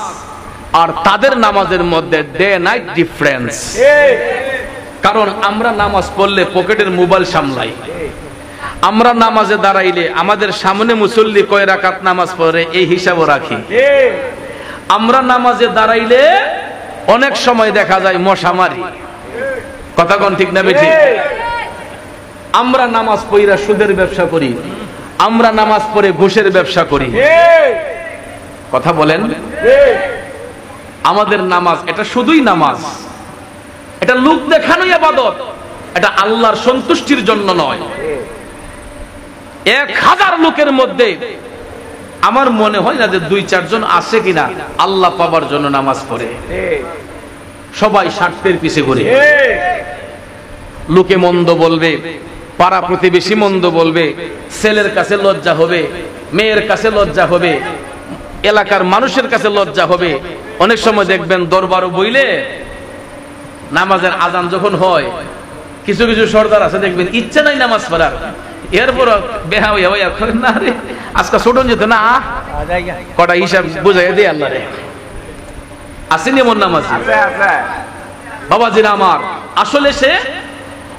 আর তাদের নামাজের মধ্যে ডে নাইট ডিফারেন্স। কারণ আমরা নামাজ পড়লে পকেটের মোবাইল সামলাই, আমরা নামাজে দাঁড়াইলে আমাদের সামনে মুসল্লি কয় রাকাত নামাজ পড়ে এই হিসাবও রাখি। আমরা নামাজে দাঁড়াইলে অনেক সময় দেখা যায় মশা মারি। কথা কোন ঠিক না বেঠিক? আমরা নামাজ পড়া সুদের ব্যবসা করি, আমরা নামাজ পড়ে ঘুষের ব্যবসা করি। কথা বলেন? আমাদের নামাজ এটা শুধুই নামাজ, এটা লোক দেখানোই ইবাদত, এটা আল্লাহর সন্তুষ্টির জন্য নয়। 1000 লোকের মধ্যে আমার মনে হয় না যে 2-4 জন আছে কিনা আল্লাহ পাবার জন্য নামাজ পড়ে। সবাই স্বার্থের পিছে ঘুরে। লোকে মন্দ বলবে, পাড়া প্রতিবেশী মন্দ বলবে, ছেলের কাছে লজ্জা হবে, মেয়ের কাছে লজ্জা হবে, এলাকার মানুষের কাছে লজ্জা হবে। অনেক সময় দেখবেন দরবারও বইলে নামাজের আজান যখন হয়, কিছু কিছু সর্দার আছে দেখবেন ইচ্ছা নাই নামাজ পড়ার, এরপর বেহা হইয়া হইয়া না রে আজকে ছোট যেত না, কটা হিসাব বুঝাই দিয়ে আল্লাহ রে। আসেনি এমন নামাজি? বাবাজিরা আমার, আসলে সে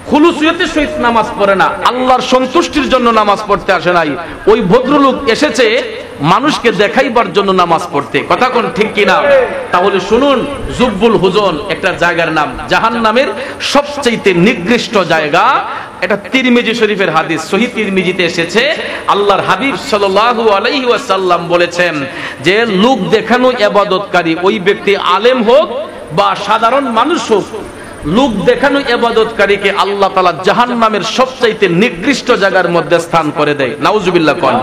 খুলুসিয়তের সহিত নামাজ পড়ে না, আল্লাহর সন্তুষ্টির জন্য নামাজ পড়তে আসে নাই। ওই ভদ্রলোক এসেছে মানুষকে দেখাইবার জন্য নামাজ পড়তে। কথা কোন ঠিক কিনা? তাহলে শুনুন, জুব্বুল হুজন একটা জায়গার নাম, জাহান্নামের সবচেয়ে নিকৃষ্ট জায়গা। এটা তিরমিজি শরীফের হাদিস, সহিহ তিরমিজিতে এসেছে। আল্লাহর হাবিব সাল্লাল্লাহু আলাইহি ওয়াসাল্লাম বলেছেন যে লোক দেখানো ইবাদতকারী, ওই ব্যক্তি আলেম হোক বা সাধারণ মানুষ হোক, লোক দেখানো ইবাদতকারীকে আল্লাহ তাআলা জাহান্নামের সবচাইতে নিকৃষ্ট জায়গার মধ্যে স্থান করে দেয়। নাউজুবিল্লাহ কোন।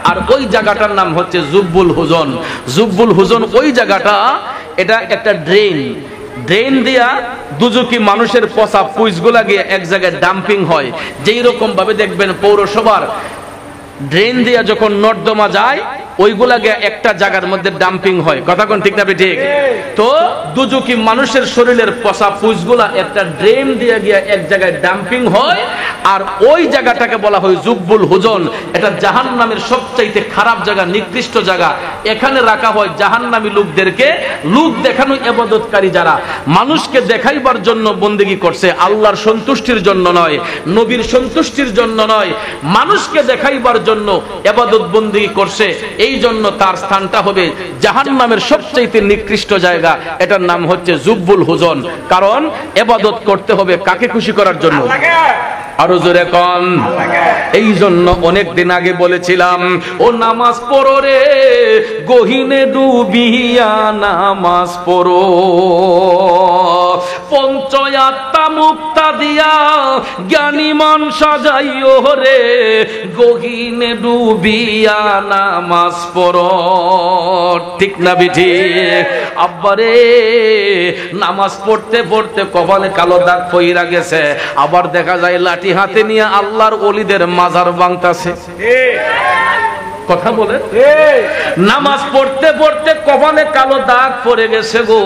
আর ওই জায়গাটার নাম হচ্ছে জুব্বুল হুজন। জুব্বুল হুজন ওই জায়গাটা, এটা একটা ড্রেন দিয়া দুজকি মানুষের পচা পুইসগুলা গিয়ে এক জায়গায় ডাম্পিং হয়। যেই রকম ভাবে দেখবেন পৌরসভার ড্রেন দিয়া যখন নর্দমা যায়, ওইগুলা গিয়ে একটা জায়গার মধ্যে ডাম্পিং হয়। কথা কোন ঠিক না ঠিক? তো দুজকি মানুষের শরীরের পচা পুইসগুলা একটা ড্রেন দিয়ে গিয়ে এক জায়গায় ডাম্পিং হয়, আর ওই জায়গাটাকে বলা হয় জুব্বুল হুজন। এটা জাহান্নামের সবচাইতে খারাপ জায়গা, নিকৃষ্ট জায়গা। এখানে রাখা হয় জাহান্নামী লোকদেরকে। লোক দেখানো ইবাদতকারী যারা মানুষকে দেখাইবার জন্য বন্দেগী করছে, আল্লাহর সন্তুষ্টির জন্য নয়, নবীর সন্তুষ্টির জন্য নয়, মানুষকে দেখাইবার জন্য ইবাদত বন্দেগী করছে, এই জন্য তার স্থানটা হবে জাহান্নামের সবচেয়ে নিকৃষ্ট জায়গা। এটার নাম হচ্ছে জুব্বুল হুজন। কারণ ইবাদত করতে হবে কাকে খুশি করার জন্য? আরো জোরে কোন। এই জন্য অনেক দিন আগে বলেছিলাম, ও নামাজ পড়ো রে গহিনে ডুবিয়া নামাজ পড়ো, পঞ্চয়াত্মা মুক্তা দিয়া জ্ঞানী মন সাজাইও রে গহিনে ডুবিয়া নামাজ পড়ো। ঠিক না বিঠি? আব্বারে নামাজ পড়তে পড়তে কপালে কালো দাগ পইরা গেছে, আবার দেখা যায় লাঠি হাতে নিয়ে আল্লাহর ওলিদের মাজার ভাঙতাছে। কথা বলে, নামাজ পড়তে পড়তে কপালে কালো দাগ পড়ে গেছে গো,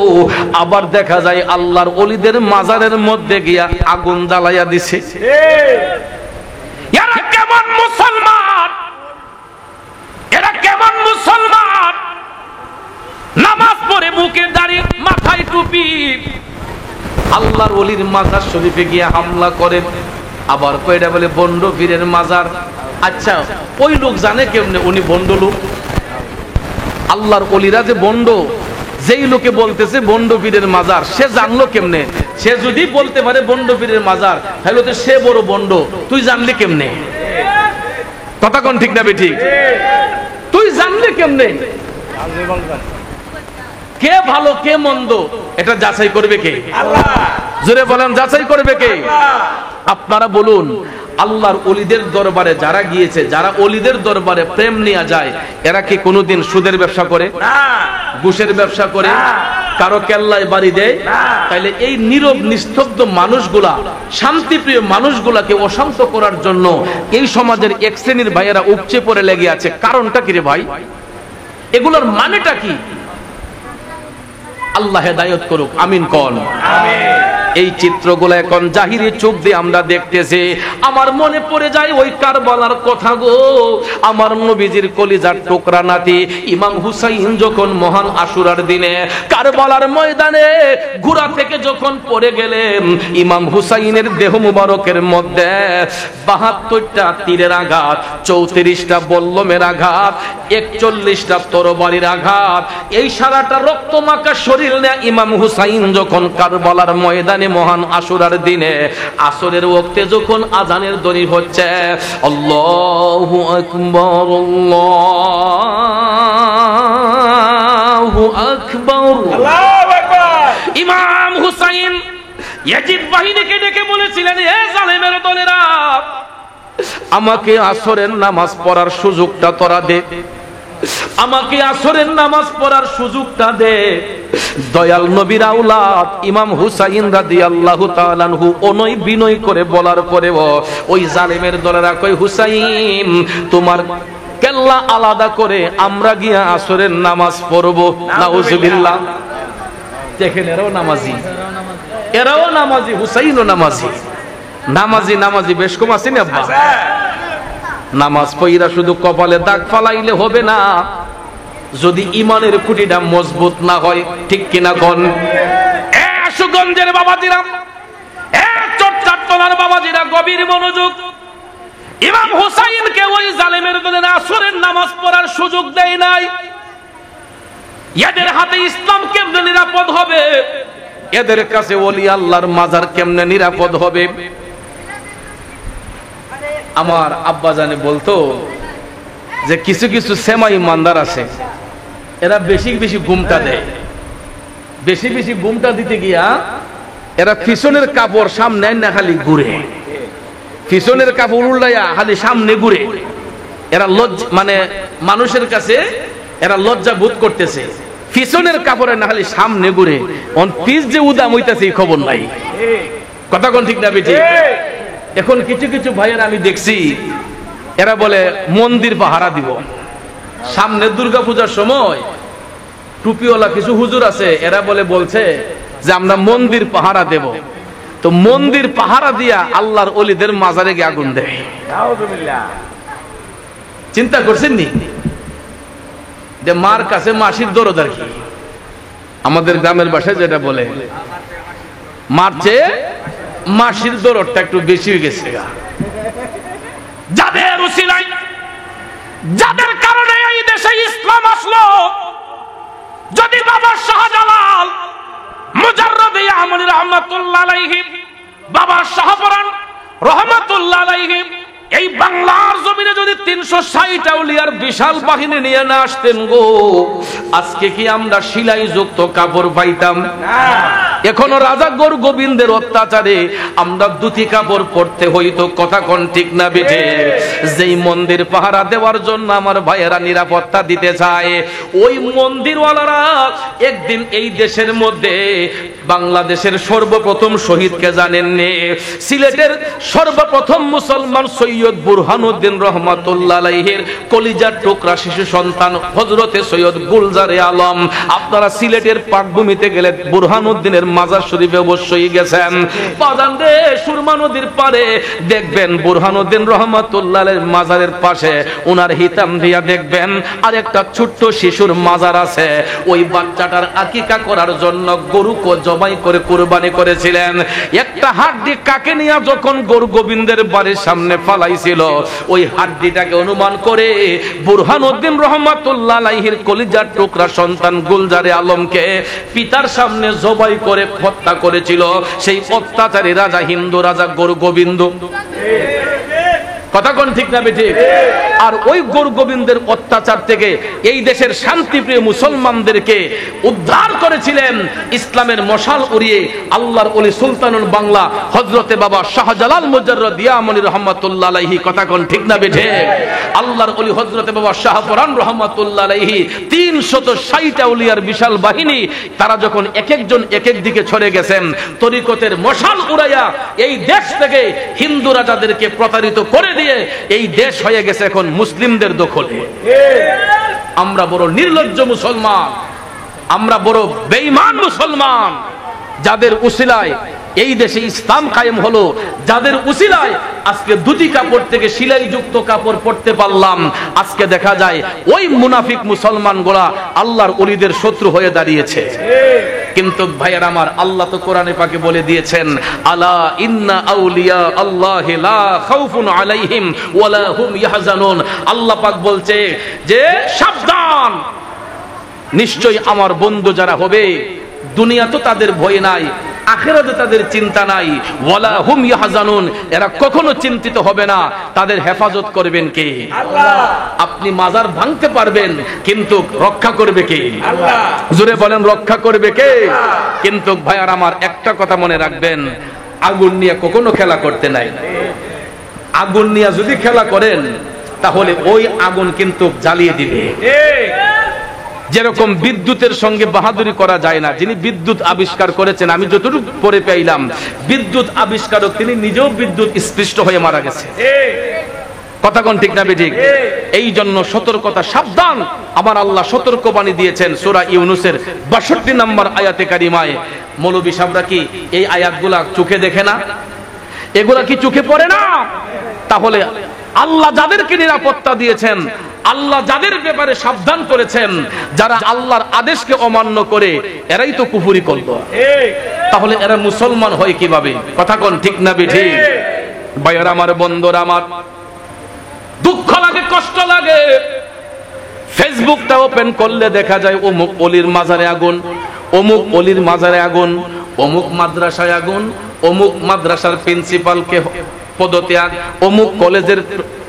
আবার দেখা যায় আল্লাহর ওলিদের মাজারের মধ্যে গিয়া আগুন জ্বালাইয়া দিছে। এরা কেমন মুসলমান? এরা কেমন মুসলমান? নামাজ পড়ে মুখে দাড়ি, মাথায় টুপি, আল্লাহর ওলির মাজার শরীফে গিয়ে হামলা করে। আবার কয়টা বলে বন্ড পীরের মাজার। আচ্ছা, ওই লোক জানে কেমনে উনি বন্ড লোক? আল্লাহর ওলিরা যে বন্ড, যেই লোকে বলতেছে বন্ড পীরের মাজার, সে জানলো কেমনে? সে যদি বলতে পারে বন্ড পীরের মাজার, তাহলে তো সে বড় বন্ড, তুই জানলি কেমনে? কথা কোন ঠিক না ঠিক? তুই জানলি কেমনে? কে ভালো কে মন্দ এটা যাচাই করবে কে? আল্লাহ। জোরে বলেন, যাচাই করবে কে? আপনারা বলুন, আল্লাহর ওলিদের দরবারে যারা গিয়েছে, যারা ওলিদের দরবারে প্রেম নিয়ে যায়, এরা কি কোনোদিন সুদের ব্যবসা করে? না। ঘুষের ব্যবসা করে? না। কারো কেল্লায় বাড়ি দেয়? না। তাইলে এই নীরব নিস্তব্ধ মানুষগুলা, শান্তিপ্রিয় মানুষগুলাকে অশান্ত করার জন্য এই সমাজের এক শ্রেণীর ভাইয়েরা উপচে পড়ে লেগে আছে। কারণটা কি রে ভাই? এগুলোর মানেটা কি? আল্লাহ হেদায়েত করুক, আমিন কোন। আমিন। এই চিত্রগুলো এখন জাহিরি চোখ দিয়ে আমরা দেখতেছি। আমার মনে পড়ে যায় ওই কারবালার কথা গো। আমার নবীজির কলিজার টুকরা নাতি ইমাম হুসাইন যখন মহান আশুরার দিনে কারবালার ময়দানে ঘোড়া থেকে যখন পড়ে গেলেন, ইমাম হুসাইনের দেহ মুবারকের মধ্যে ৭২টা তীরের আঘাত, ৩৪টা বল্লমের আঘাত, ৪১টা তরবারির আঘাত, এই সারাটা রক্তমাখা শরীর নিয়ে ইমাম হুসাইন যখন কারবালার ময়দানে মহান আশুরার দিনে আসরের ওয়াক্তে যখন আজানের ধ্বনি হচ্ছে, আল্লাহু আকবার আল্লাহু আকবার আল্লাহু আকবার, ইমাম হুসাইন ইয়াজিদ বাহিনীকে ডেকে বলেছিলেন, হে জালেমের দলেরা, আমাকে আসরের নামাজ পড়ার সুযোগটা তোরা দে, আমাকে আসরের নামাজ পড়ার সুযোগটা দে। দয়াল নবীর আওলাদ ইমাম হুসাইন রাদিয়াল্লাহু তাআলা আনহু অনয় বিনয় করে বলার পরেও ওই জালেমের দলেরা কয়, হুসাইন তোমার কেল্লা আলাদা করে আমরা গিয়া আসরের নামাজ পড়বো। নাউজুবিল্লাহ। দেখেন, এরাও নামাজি, এরাও নামাজি, হুসাইনও নামাজি। নামাজি নামাজি বেশ কম আছে না আব্বা? নামাজ পড়া শুধু কপালে দাগ ফালাইলে হবে না, যদি ইমানের খুঁটিটা মজবুত না হয়। ঠিক কিনা কোন? সুগঞ্জের বাবাজিরা, চট্টগ্রামের বাবাজিরা, গভীর মনোযোগ। ইমাম হুসাইনকে ওই জালেমের দলে আসরের নামাজ পড়ার সুযোগ দেয় নাই। এদের হাতে ইসলাম কেমনে নিরাপদ হবে? এদের কাছে ওলি আল্লাহর মাজার কেমনে নিরাপদ হবে? আমার আব্বা জানে বলতো যে কিছু কিছু সেমা ইমানদার আছে, এরা বেশি বেশি ঘুমটা দেয়। বেশি বেশি ঘুমটা দিতে গিয়া এরা পিছনের কাপড় সামনে না খালি ঘুরে, পিছনের কাপড় উল্টাইয়া খালি সামনে ঘুরে। এরা মানে মানুষের কাছে এরা লজ্জা বোধ করতেছে, পিছনের কাপড়ে না খালি সামনে ঘুরে। পিছ যে উদাম হইতেছে খবর নাই। কথা কোন ঠিক না বেঠিক? এখন কিছু কিছু ভাইয়ের আমি দেখছি, এরা বলে মন্দির পাহারা দিব। সামনে দুর্গাপূজার সময় টুপিওয়ালা কিছু হুজুর আছে, এরা বলছে যে আমরা মন্দির পাহারা দেব। তো মন্দির পাহারা দিয়া আল্লাহর ওলিদের মাজারে গিয়ে আগুন দেয়। চিন্তা করছেন নি যে মার কাছে মাসির দরদ আর কি? আমাদের গ্রামের ভাষায় যেটা বলে, মার চেয়ে মাসির দরদটা একটু বেশি হয়ে গেছে। যাদের উসিলায়, যাদের কারণে এই দেশে ইসলাম আসলো, যদি বাবা শাহজালাল মুজাররদ ইয়াহমুনি রাহমাতুল্লাহ আলাইহি, বাবা শাহপরান রহমাতুল্লাহ আলাইহি এই বাংলার জমিনে যদি 360 আউলিয়ার বিশাল বাহিনী নিয়ে না আসতেন গো, আজকে কি আমরা শিলাই যুক্ত কাপড় পাইতাম? এখনো রাজা গরু গোবিন্দের অত্যাচারে আমরা দুটি কাপড় পরতে হইতো। কথা কোন ঠিক না বেঠে? যেই মন্দির পাহারা দেওয়ার জন্য আমার ভাইয়েরা নিরাপত্তা দিতে চায়, ওই মন্দিরওয়ালারা একদিন এই দেশের মধ্যে বাংলাদেশের সর্বপ্রথম শহীদকে জানেননি? সিলেটের সর্বপ্রথম মুসলমান সৈয়দ বুরহানুদ্দিন রহমাতুল্লাহ আলাইহির কলিজার টুকরা শিশু সন্তান হযরতে সৈয়দ গুলজারে আলম। আপনারা সিলেটের পাকভূমিতে গেলে বুরহানুদ্দিনের মাজার শরীফে অবশ্যই গেছেন। বাজানরে সুরমা নদীর পারে দেখবেন বুরহানুদ্দিন রহমাতুল্লাহ আলাইহির মাজারের পাশে উনার হিতাম দিয়া দেখবেন আর একটা ছোট্ট শিশুর মাজার আছে। ওই বাচ্চাটার আকিকা করার জন্য গরুকে জবাই করে কুরবানি করেছিলেন। একটা হাড্ডি কাকে নিয়ে যখন গরু গোবিন্দের বাড়ির সামনে ফালাইছিল, ওই হাড্ডিটাকে অনুমান করে বুরহানুদ্দিন রহমাতুল্লাহ আলাইহির কলিজার টুকরা সন্তান গুলজারে আলমকে পিতার সামনে জবাই করে হত্যা করেছিল সেই অত্যাচারী রাজা, হিন্দু রাজা গরু গোবিন্দ। কথা কোন ঠিক না বেঠিক? আর ওই গরু গোবিন্দের অত্যাচার থেকে এই দেশের শান্তিপ্রিয় মুসলমানদেরকে উদ্ধার করেছিলেন ইসলামের মশাল উড়িয়ে আল্লাহর ওলি সুলতানুল বাংলা হযরতে বাবা শাহজালাল মুজাররদ ইয়াহমুনি রাহমাতুল্লাহ আলাইহি। কথা কোন ঠিক না বেঠিক? আল্লাহর ওলি হযরতে বাবা শাহপরান রহমাতুল্লাহ আলাইহি 360 আউলিয়ার বিশাল বাহিনী, তারা যখন এক একজন এক এক দিকে ছড়ে গেছেন, তরিকতের মশাল উড়াইয়া এই দেশ থেকে হিন্দু রাজাদেরকে প্রতারিত করে দিয়ে এই দেশ হয়ে গেছে এখন মুসলিমদের দখলে। আমরা বড় নির্লজ্জ মুসলমান, আমরা বড় বেঈমান মুসলমান, যাদের উসিলায় এই দেশে ইসলাম কায়েম হলো, যাদের উসিলায় আজকে দুটি কাপড় থেকে সেলাই যুক্ত কাপড় পরতে পারলাম। আজকে দেখা যায় ওই মুনাফিক মুসলমানগুলা আল্লাহর ওলিদের শত্রু হয়ে দাঁড়িয়েছে। কিন্তু ভাইয়েরা আমার, আল্লাহ তো কোরআনে পাকে বলে দিয়েছেন, আলা ইন্না আউলিয়া আল্লাহি লা খাউফুন আলাইহিম ওয়ালা হুম ইয়াহজানুন। আল্লাহ পাক বলছে যে সাবধান, নিশ্চয়ই আমার বন্ধু যারা হবে, দুনিয়া তো তাদের ভয় নাই, আখিরাতে তাদের চিন্তা নাই। ওয়ালা হুম ইয়াহজানুন, এরা কখনো চিন্তিত হবে না। তাদের হেফাজত করবেন কে? আল্লাহ। আপনি মাজার ভাঙতে পারবেন, কিন্তু রক্ষা করবে কে? আল্লাহ। জোরে বলেন, রক্ষা করবে কে? কিন্তু ভাইয়ার আমার, একটা কথা মনে রাখবেন, আগুন নিয়ে কখনো খেলা করতে নাই। আগুন নিয়ে যদি খেলা করেন তাহলে ওই আগুন কিন্তু জ্বালিয়ে দিবে। যেরকম বিদ্যুতের সঙ্গে বাহাদুরি করা যায় না। যিনি বিদ্যুৎ আবিষ্কার করেছেন, আমি যতটুকু পড়ে পেলাম, বিদ্যুৎ আবিষ্কারক তিনি নিজেও বিদ্যুৎ স্পৃষ্ট হয়ে মারা গেছে। কথা কোন ঠিক না বেঠিক? এই জন্য সতর্কতা, সাবধান। আমার আল্লাহ সতর্কবাণী দিয়েছেন সূরা ইউনূসের ৬২ নম্বর আয়াতে কারিমায়। মৌলভী সাহেবরা কি এই আয়াতগুলা চোখে দেখে না? এগুলা কি চোখে পড়ে না? তাহলে আল্লাহ যাদেরকে নিরাপত্তা দিয়েছেন, আল্লাহ যাদের ব্যাপারে সাবধান করেছেন, যারা আল্লাহর আদেশকে অমান্য করে এরাই তো কুফরি করত। তাহলে এরা মুসলমান হয় কিভাবে? কথা কোন ঠিক না বেঠিক? ভাইয়ার আমার, বন্ধুরা আমার, দুঃখ লাগে, কষ্ট লাগে। ফেসবুকটা ওপেন করলে দেখা যায় অমুক অলির মাজারে আগুন, অমুক অলির মাজারে আগুন, অমুক মাদ্রাসায় আগুন, অমুক মাদ্রাসার প্রিন্সিপালকে পদত্যাগ, অমুক কলেজের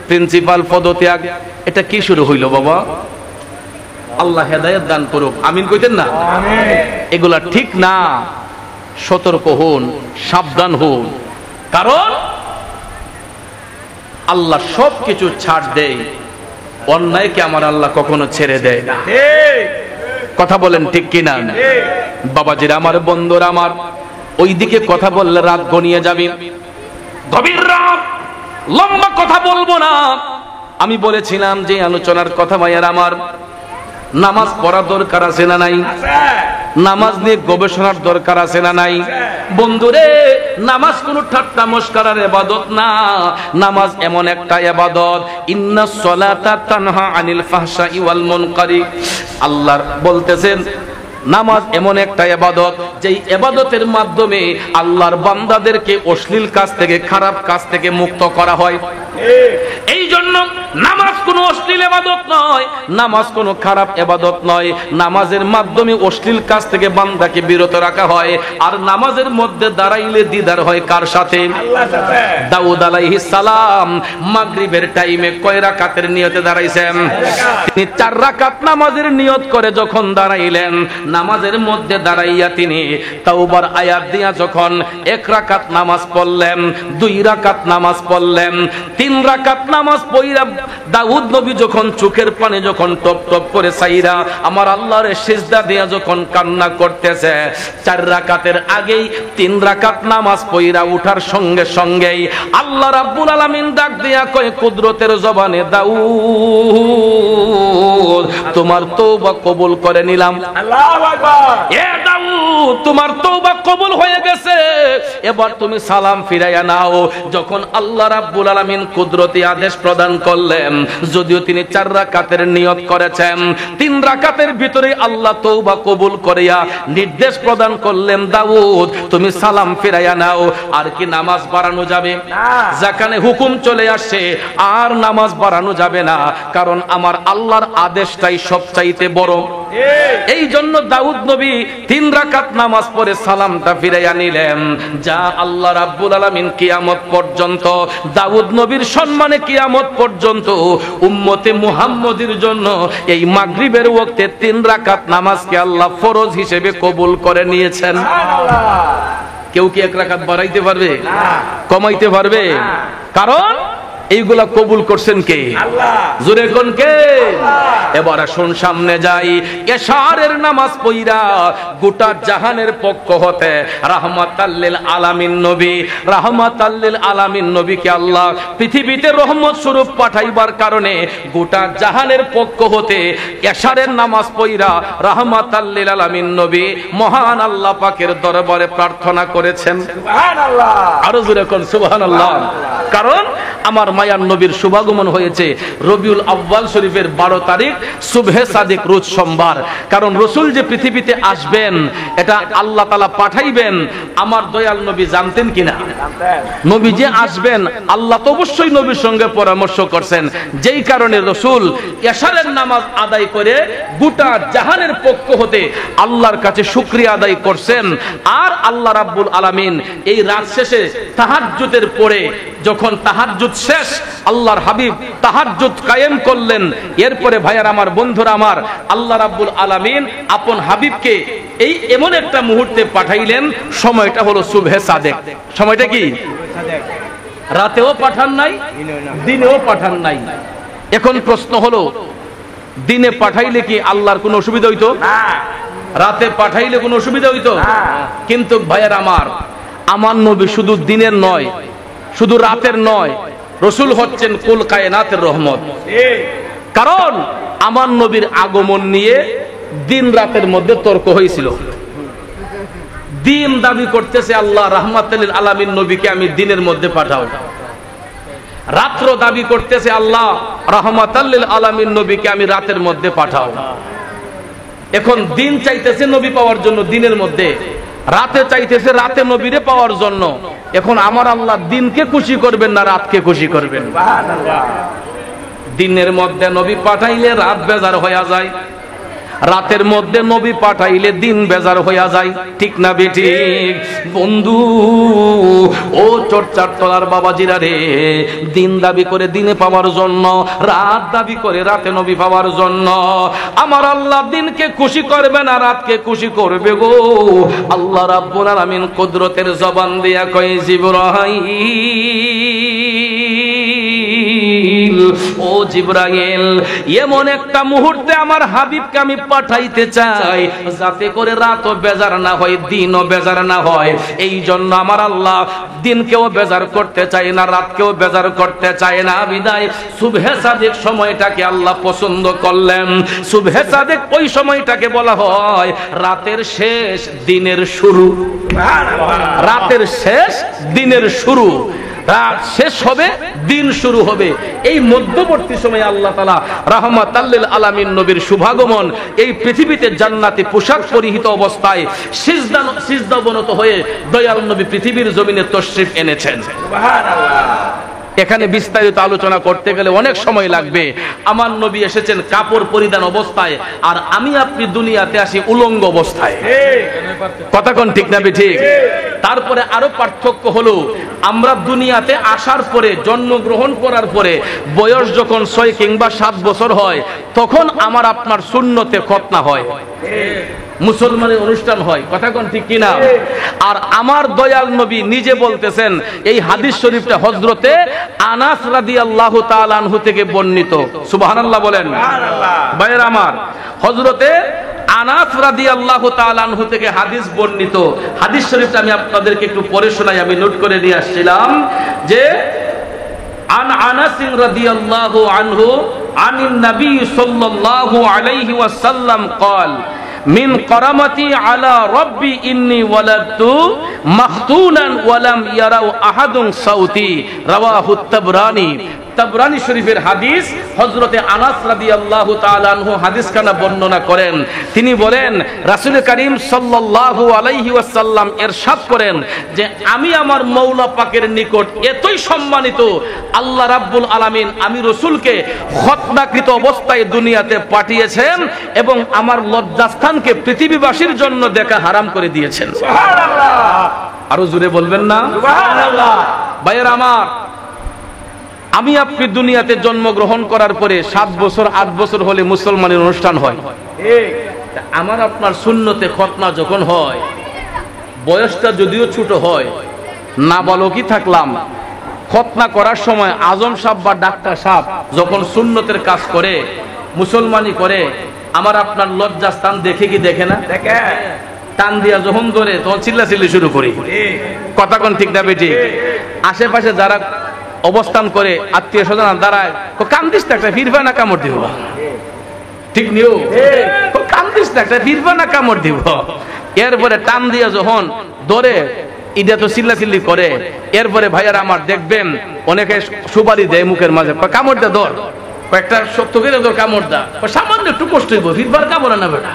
প্রিন্সিপাল পদত্যাগ। এটা কি শুরু হইল বাবা? আল্লাহ হেদায়েত দান করুক, আমিন কইতেন না? এগুলা ঠিক না। সতর্ক হন, সাবধান হন, কারণ আল্লাহ সবকিছু ছাড় দেয়, অন্যায়কে আমার আল্লাহ কখনো ছেড়ে দেয় না। কথা বলেন ঠিক কিনা? বাবাজিরা আমার, বন্ধুরা আমার, ওইদিকে কথা বললে রাত গনিয়ে যাবে, গভীর রাত। লম্বা কথা বলবো না। আমি বলেছিলাম যে আলোচনার কথা ভাইয়ার আমার, নামাজ পড়া দরকার আছে না নাই? নামাজ নিয়ে গবেষণার দরকার আছে না নাই? বন্ধুরে, নামাজ কোনো ঠাট্টা মস্করার ইবাদত না। নামাজ এমন একটা ইবাদত, ইন্নাস সালাতা তানহা আনিল ফাহশাই ওয়াল মুনকারি। আল্লাহ বলতেছেন নামাজ এমন একটা ইবাদত, যেই ইবাদতের মাধ্যমে আল্লাহর বান্দাদেরকে অশ্লীল কাজ থেকে, খারাপ কাজ থেকে মুক্ত করা হয়। এই জন্য নামাজ কোনো অশ্লীল ইবাদত নয়, নামাজ কোনো খারাপ ইবাদত নয়। নামাজের মাধ্যমে অশ্লীল কাজ থেকে বান্দাকে বিরত রাখা হয়। আর নামাজের মধ্যে দাঁড়াইলে দিদার হয় কার সাথে? আল্লাহর সাথে। দাউদ আলাইহিস সালাম মাগরিবের টাইমে কয় রাকাতের নিয়তে দাঁড়াইছেন? তিনি 4 রাকাত নামাজের নিয়ত করে যখন দাঁড়াইলেন, নামাজের মধ্যে দাঁড়াইয়া তিনি তাওবার আয়াত দিয়া যখন 1 রাকাত নামাজ পড়লেন, 2 রাকাত নামাজ পড়লেন, 3 রাকাত নামাজ পড়া দাউদ নবী যখন চোখের পানি যখন টপ টপ করে সাইরা আমার আল্লাহর সিজদা দিয়া যখন কান্না করতেছে, 4 রাকাতের আগেই 3 রাকাত নামাজ পড়া উঠার সঙ্গে সঙ্গেই আল্লাহ রাব্বুল আলামিন ডাক দিয়া কয় কুদরতের জবানে, দাউদ তোমার তওবা কবুল করে নিলাম। আল্লাহু আকবার। এ দাউদ, তোমার তওবা কবুল হয়ে গেছে, এবার তুমি সালাম ফিরাইয়া নাও। যখন আল্লাহ রাব্বুল আলামিন কুদরতি আদেশ প্রদান করলেন, যদিও তিনি 4 রাকাতের নিয়ত করেছেন, 3 রাকাতের ভিতরে আল্লাহ তওবা কবুল করিয়া নির্দেশ প্রদান করলেন, দাউদ তুমি সালাম ফিরাইয়া নাও। আর কি নামাজ বাড়ানো যাবে? যেখানে হুকুম চলে আসছে আর নামাজ বাড়ানো যাবে না, কারণ আমার আল্লাহর আদেশটাই সবচাইতে বড়। এই জন্য দাউদ নবী 3 রাকাত নামাজ পড়ে সালামটা ফিরাইয়া নিলেন। যা আল্লাহ রাব্বুল আলামিন কিয়ামত পর্যন্ত দাউদ নবীর সম্মানে কিয়ামত পর্যন্ত উম্মতে মুহাম্মদের জন্য এই মাগরিবের ওয়াক্তে 3 রাকাত নামাজকে আল্লাহ ফরজ হিসেবে কবুল করে নিয়েছেন। কেউ কি 1 রাকাত বাড়াইতে পারবে? কমাইতে পারবে? কারণ এইগুলা কবুল করছেন কে? আল্লাহ। জোরে কোন কে? এবার আসুন সামনে যাই। এশারের নামাজ পড়া গোটা জাহানের পক্ষ হতে রাহমাতাল লিল আলামিন নবী, রাহমাতাল লিল আলামিন নবীকে আল্লাহ পৃথিবীতে রহমত স্বরূপ পাঠাইবার কারণে গোটা জাহানের পক্ষ হতে এশারের নামাজ পড়া রাহমাতাল লিল আলামিন নবী মহান আল্লাহ পাকের দরবারে প্রার্থনা করেছেন। সুবহানাল্লাহ। আরো জোরে কোন সুবহানাল্লাহ। কারণ আমার মায়ার নবীর শুভাগমন হয়েছে রবিউল আউয়াল শরীফের 12 তারিখ সুবহে সাদিক রোজ সোমবার। কারণ রসুল যে পৃথিবীতে আসবেন এটা আল্লাহ তাআলা পাঠাইবেন, আমার দয়াল নবী জানতেন কিনা? নবী যে আসবেন আল্লাহ তো অবশ্যই নবীর সঙ্গে পরামর্শ করছেন, যেই কারণে রসুল এশারের নামাজ আদায় করে গোটা জাহানের পক্ষ হতে আল্লাহর কাছে শুকরিয়া আদায় করছেন। আর আল্লাহ রাব্বুল আলামিন এই রাত শেষে তাহাজ্জুদের পরে যখন তাহাজ্জুদ শেষ, আল্লাহর হাবিব তাহাজ্জুদ কায়েম করলেন। এরপরে ভাইয়ার আমার, বন্ধুরা আমার, আল্লাহ রাব্বুল আলামিন আপন হাবিবকে এই এমন একটা মুহূর্তে পাঠাইলেন, সময়টা হলো সুবহে সাদেক। সময়টা কি? রাতেও পাঠান নাই, দিনেও পাঠান নাই। এখন প্রশ্ন হলো, দিনে পাঠাইলে কি আল্লাহর কোনো অসুবিধা হইতো? রাতে পাঠাইলে কোনো অসুবিধা হইতো? কিন্তু ভাইয়ার আমার, আমার নবী শুধু দিনের নয়, শুধু রাতের নয়, রসুল হচ্ছেন কুল কায়নাতের রহমত। কারণ আমার নবীর আগমন নিয়ে দিন রাতের মধ্যে তর্ক হয়েছিল। দিন দাবি করতেছে আল্লাহ রাহমাতুল লিল আলামিন নবীকে আমি দিনের মধ্যে পাঠাও, রাত্র দাবি করতেছে আল্লাহ রাহমাতাল লিল আলামিন নবীকে আমি রাতের মধ্যে পাঠাও। এখন দিন চাইতেছে নবী পাওয়ার জন্য দিনের মধ্যে, রাতে চাইতেছে রাতে নবীরে পাওয়ার জন্য। এখন আমার আল্লাহ দিনকে খুশি করবেন না রাতকে খুশি করবেন? দিনের মধ্যে নবী পাঠাইলে রাত বেজার হয়ে যায়, রাতের মধ্যে নবী পাঠাইলে দিন বেজার হইয়া যায়। ঠিক না বেঠিক বন্ধু? ও চর্চার তলার বাবাজিরা রে, দিন দাবি করে দিনে পাওয়ার জন্য, রাত দাবি করে রাতে নবী পাওয়ার জন্য। আমার আল্লাহ দিনকে খুশি করবে না রাতকে খুশি করবে গো। আল্লাহ রাব্বুল আলামিন কুদরতের জবান দিয়া কয়, জিবরাইল, ও জিবরাইল, এমন একটা মুহূর্তে আমার হাবিবকে আমি পাঠাইতে চাই যাতে করে রাতও বেজার না হয়, দিনও বেজার না হয়। এই জন্য আমার আল্লাহ দিনকেও বেজার করতে চায় না, রাতকেও বেজার করতে চায় না। বিদায় সুবহে সাদিক সময়টাকে আল্লাহ পছন্দ করলেন। সুবহে সাদিক ওই সময়টাকে বলা হয় রাতের শেষ দিনের শুরু। রাতের শেষ দিনের শুরু, রাত শেষ হবে দিন শুরু হবে। এই মধ্যবর্তী সময়ে আল্লাহ তাআলা রাহমাতাল লিল আলামিন নবীর শুভাগমন, এই পৃথিবীতে জান্নাতি পোশাক পরিহিত অবস্থায় সিজদা অবনত হয়ে দয়াল নবী পৃথিবীর জমিনে তশরিফ এনেছেন। সুবহানাল্লাহ। এখানে বিস্তারিত আলোচনা করতে গেলে অনেক সময় লাগবে। আমার নবী এসেছেন কাপড় পরিধান অবস্থায়, আর আমি আপনি দুনিয়াতে আসি উলঙ্গ অবস্থায়। কথা কোন ঠিক না ঠিক? তারপরে আরো পার্থক্য হলো, আমরা দুনিয়াতে আসার পরে, জন্মগ্রহণ করার পরে বয়স যখন 6 কিংবা 7 বছর হয়, তখন আমার আপনার সুন্নতে খতনা হয়, মুসলমানের অনুষ্ঠান হয়। কথা কোন ঠিক কিনা? আর আমার দয়াল নবী নিজে বলতেছেন, এই হাদিস শরীফটা হযরতে আনাস রাদিয়াল্লাহু তাআলা আনহু থেকে বর্ণিত। সুবহানাল্লাহ বলেন। ভাইরা আমার, হযরতে আনাস রাদিয়াল্লাহু তাআলা আনহু থেকে হাদিস বর্ণিত। হাদিস শরীফটা আমি আপনাদেরকে একটু পড়ে শোনাই, আমি নোট করে নিয়ে আসছিলাম যে আন আনাস রাদিয়াল্লাহু আনহু আনিন নবী সাল্লাল্লাহু আলাইহি ওয়াসাল্লাম قال মিন কারামাতি আলা রাব্বি ইন্নী ওয়ালাদতু মাখতুনান ওয়া লাম ইয়ারাউ আহাদুন সাউতি। রাওয়াহু তাবরানী। তাবরানী শরীফের হাদিস। হযরতে আনাস রাদিয়াল্লাহু তাআলা আনহু হাদিসখানা বর্ণনা করেন। তিনি বলেন, রাসূল করিম সাল্লাল্লাহু আলাইহি ওয়াসাল্লাম ইরশাদ করেন যে আমি আমার মওলা পাকের নিকট এতই সম্মানিত, আল্লাহ রাব্বুল আলামিন আমি রাসূলকে খতনাকৃত অবস্থায় দুনিয়াতে পাঠিয়েছেন এবং আমার লজ্জাস্থানকে পৃথিবীবাসীর জন্য দেখা হারাম করে দিয়েছেন। সুবহানাল্লাহ। আরো জোরে বলবেন না? সুবহানাল্লাহ। ভাইয়েরা আমার, আমি আপনি দুনিয়াতে জন্মগ্রহণ করার পরে 7 বছর 8 বছর হলে মুসলমানের অনুষ্ঠান হয়। আমার আপনার সুন্নতে খতনা যখন হয়, বয়সটা যদিও ছোট হয়, নাবালকই থাকলাম, খতনা করার সময় আজম সাহেব বা ডাক্তার সাহেব যখন সুন্নতের কাজ করে, মুসলমানি করে, আমার আপনার লজ্জাস্থান দেখে কি দেখে না? দেখে। টান দিয়া যখন ধরে তখন চিল্লাচিল্লি শুরু করি। কথা কোন ঠিক না বেটি? আশেপাশে যারা অবস্থান করে, আত্মীয় স্বজন দাঁড়ায়, কান্দিস না, একটা ফিরবা না কামড় দিব। ঠিক নিও, কান্দিস না, একটা ফিরবা না কামড় দিব। এরপরে টান দিয়া যখন ধরে, ইদা তো চিল্লাচিল্লি করে। এরপরে ভাইয়ারা আমার দেখবেন অনেকে সুপারি দেয় মুখের মাঝে, কামড় দে ধর, কয়েকটা শক্ত করে ধর, কামড় দা, সামান্য একটু কষ্ট হইব, ফিরবার কামড় না বেটা।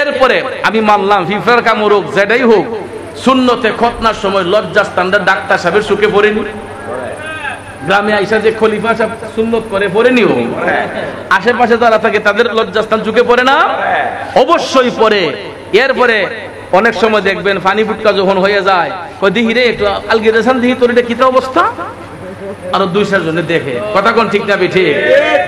এরপরে আমি মানলাম ফিফার কামড় হোক, যেটাই হোক, সুন্নতে খতনার সময় লজ্জাস্থানটা ডাক্তার সাহেবের সুখে পড়েনি। গ্রামে আইসা যে খলিফা সাহেব সুন্নত করে পড়েনিও, আশেপাশে যারা থাকে তাদের লজ্জাস্থান চুকে পড়ে না? অবশ্যই পড়ে। এরপরে অনেক সময় দেখবেন পানি ফুটকা যখন হয়ে যায়, দিহি রে একটু আলগিরেসান দিহি, তোর এটা কিতা অবস্থা? আরো 2-4 জনে দেখে। কথা কোন ঠিক না ঠিক?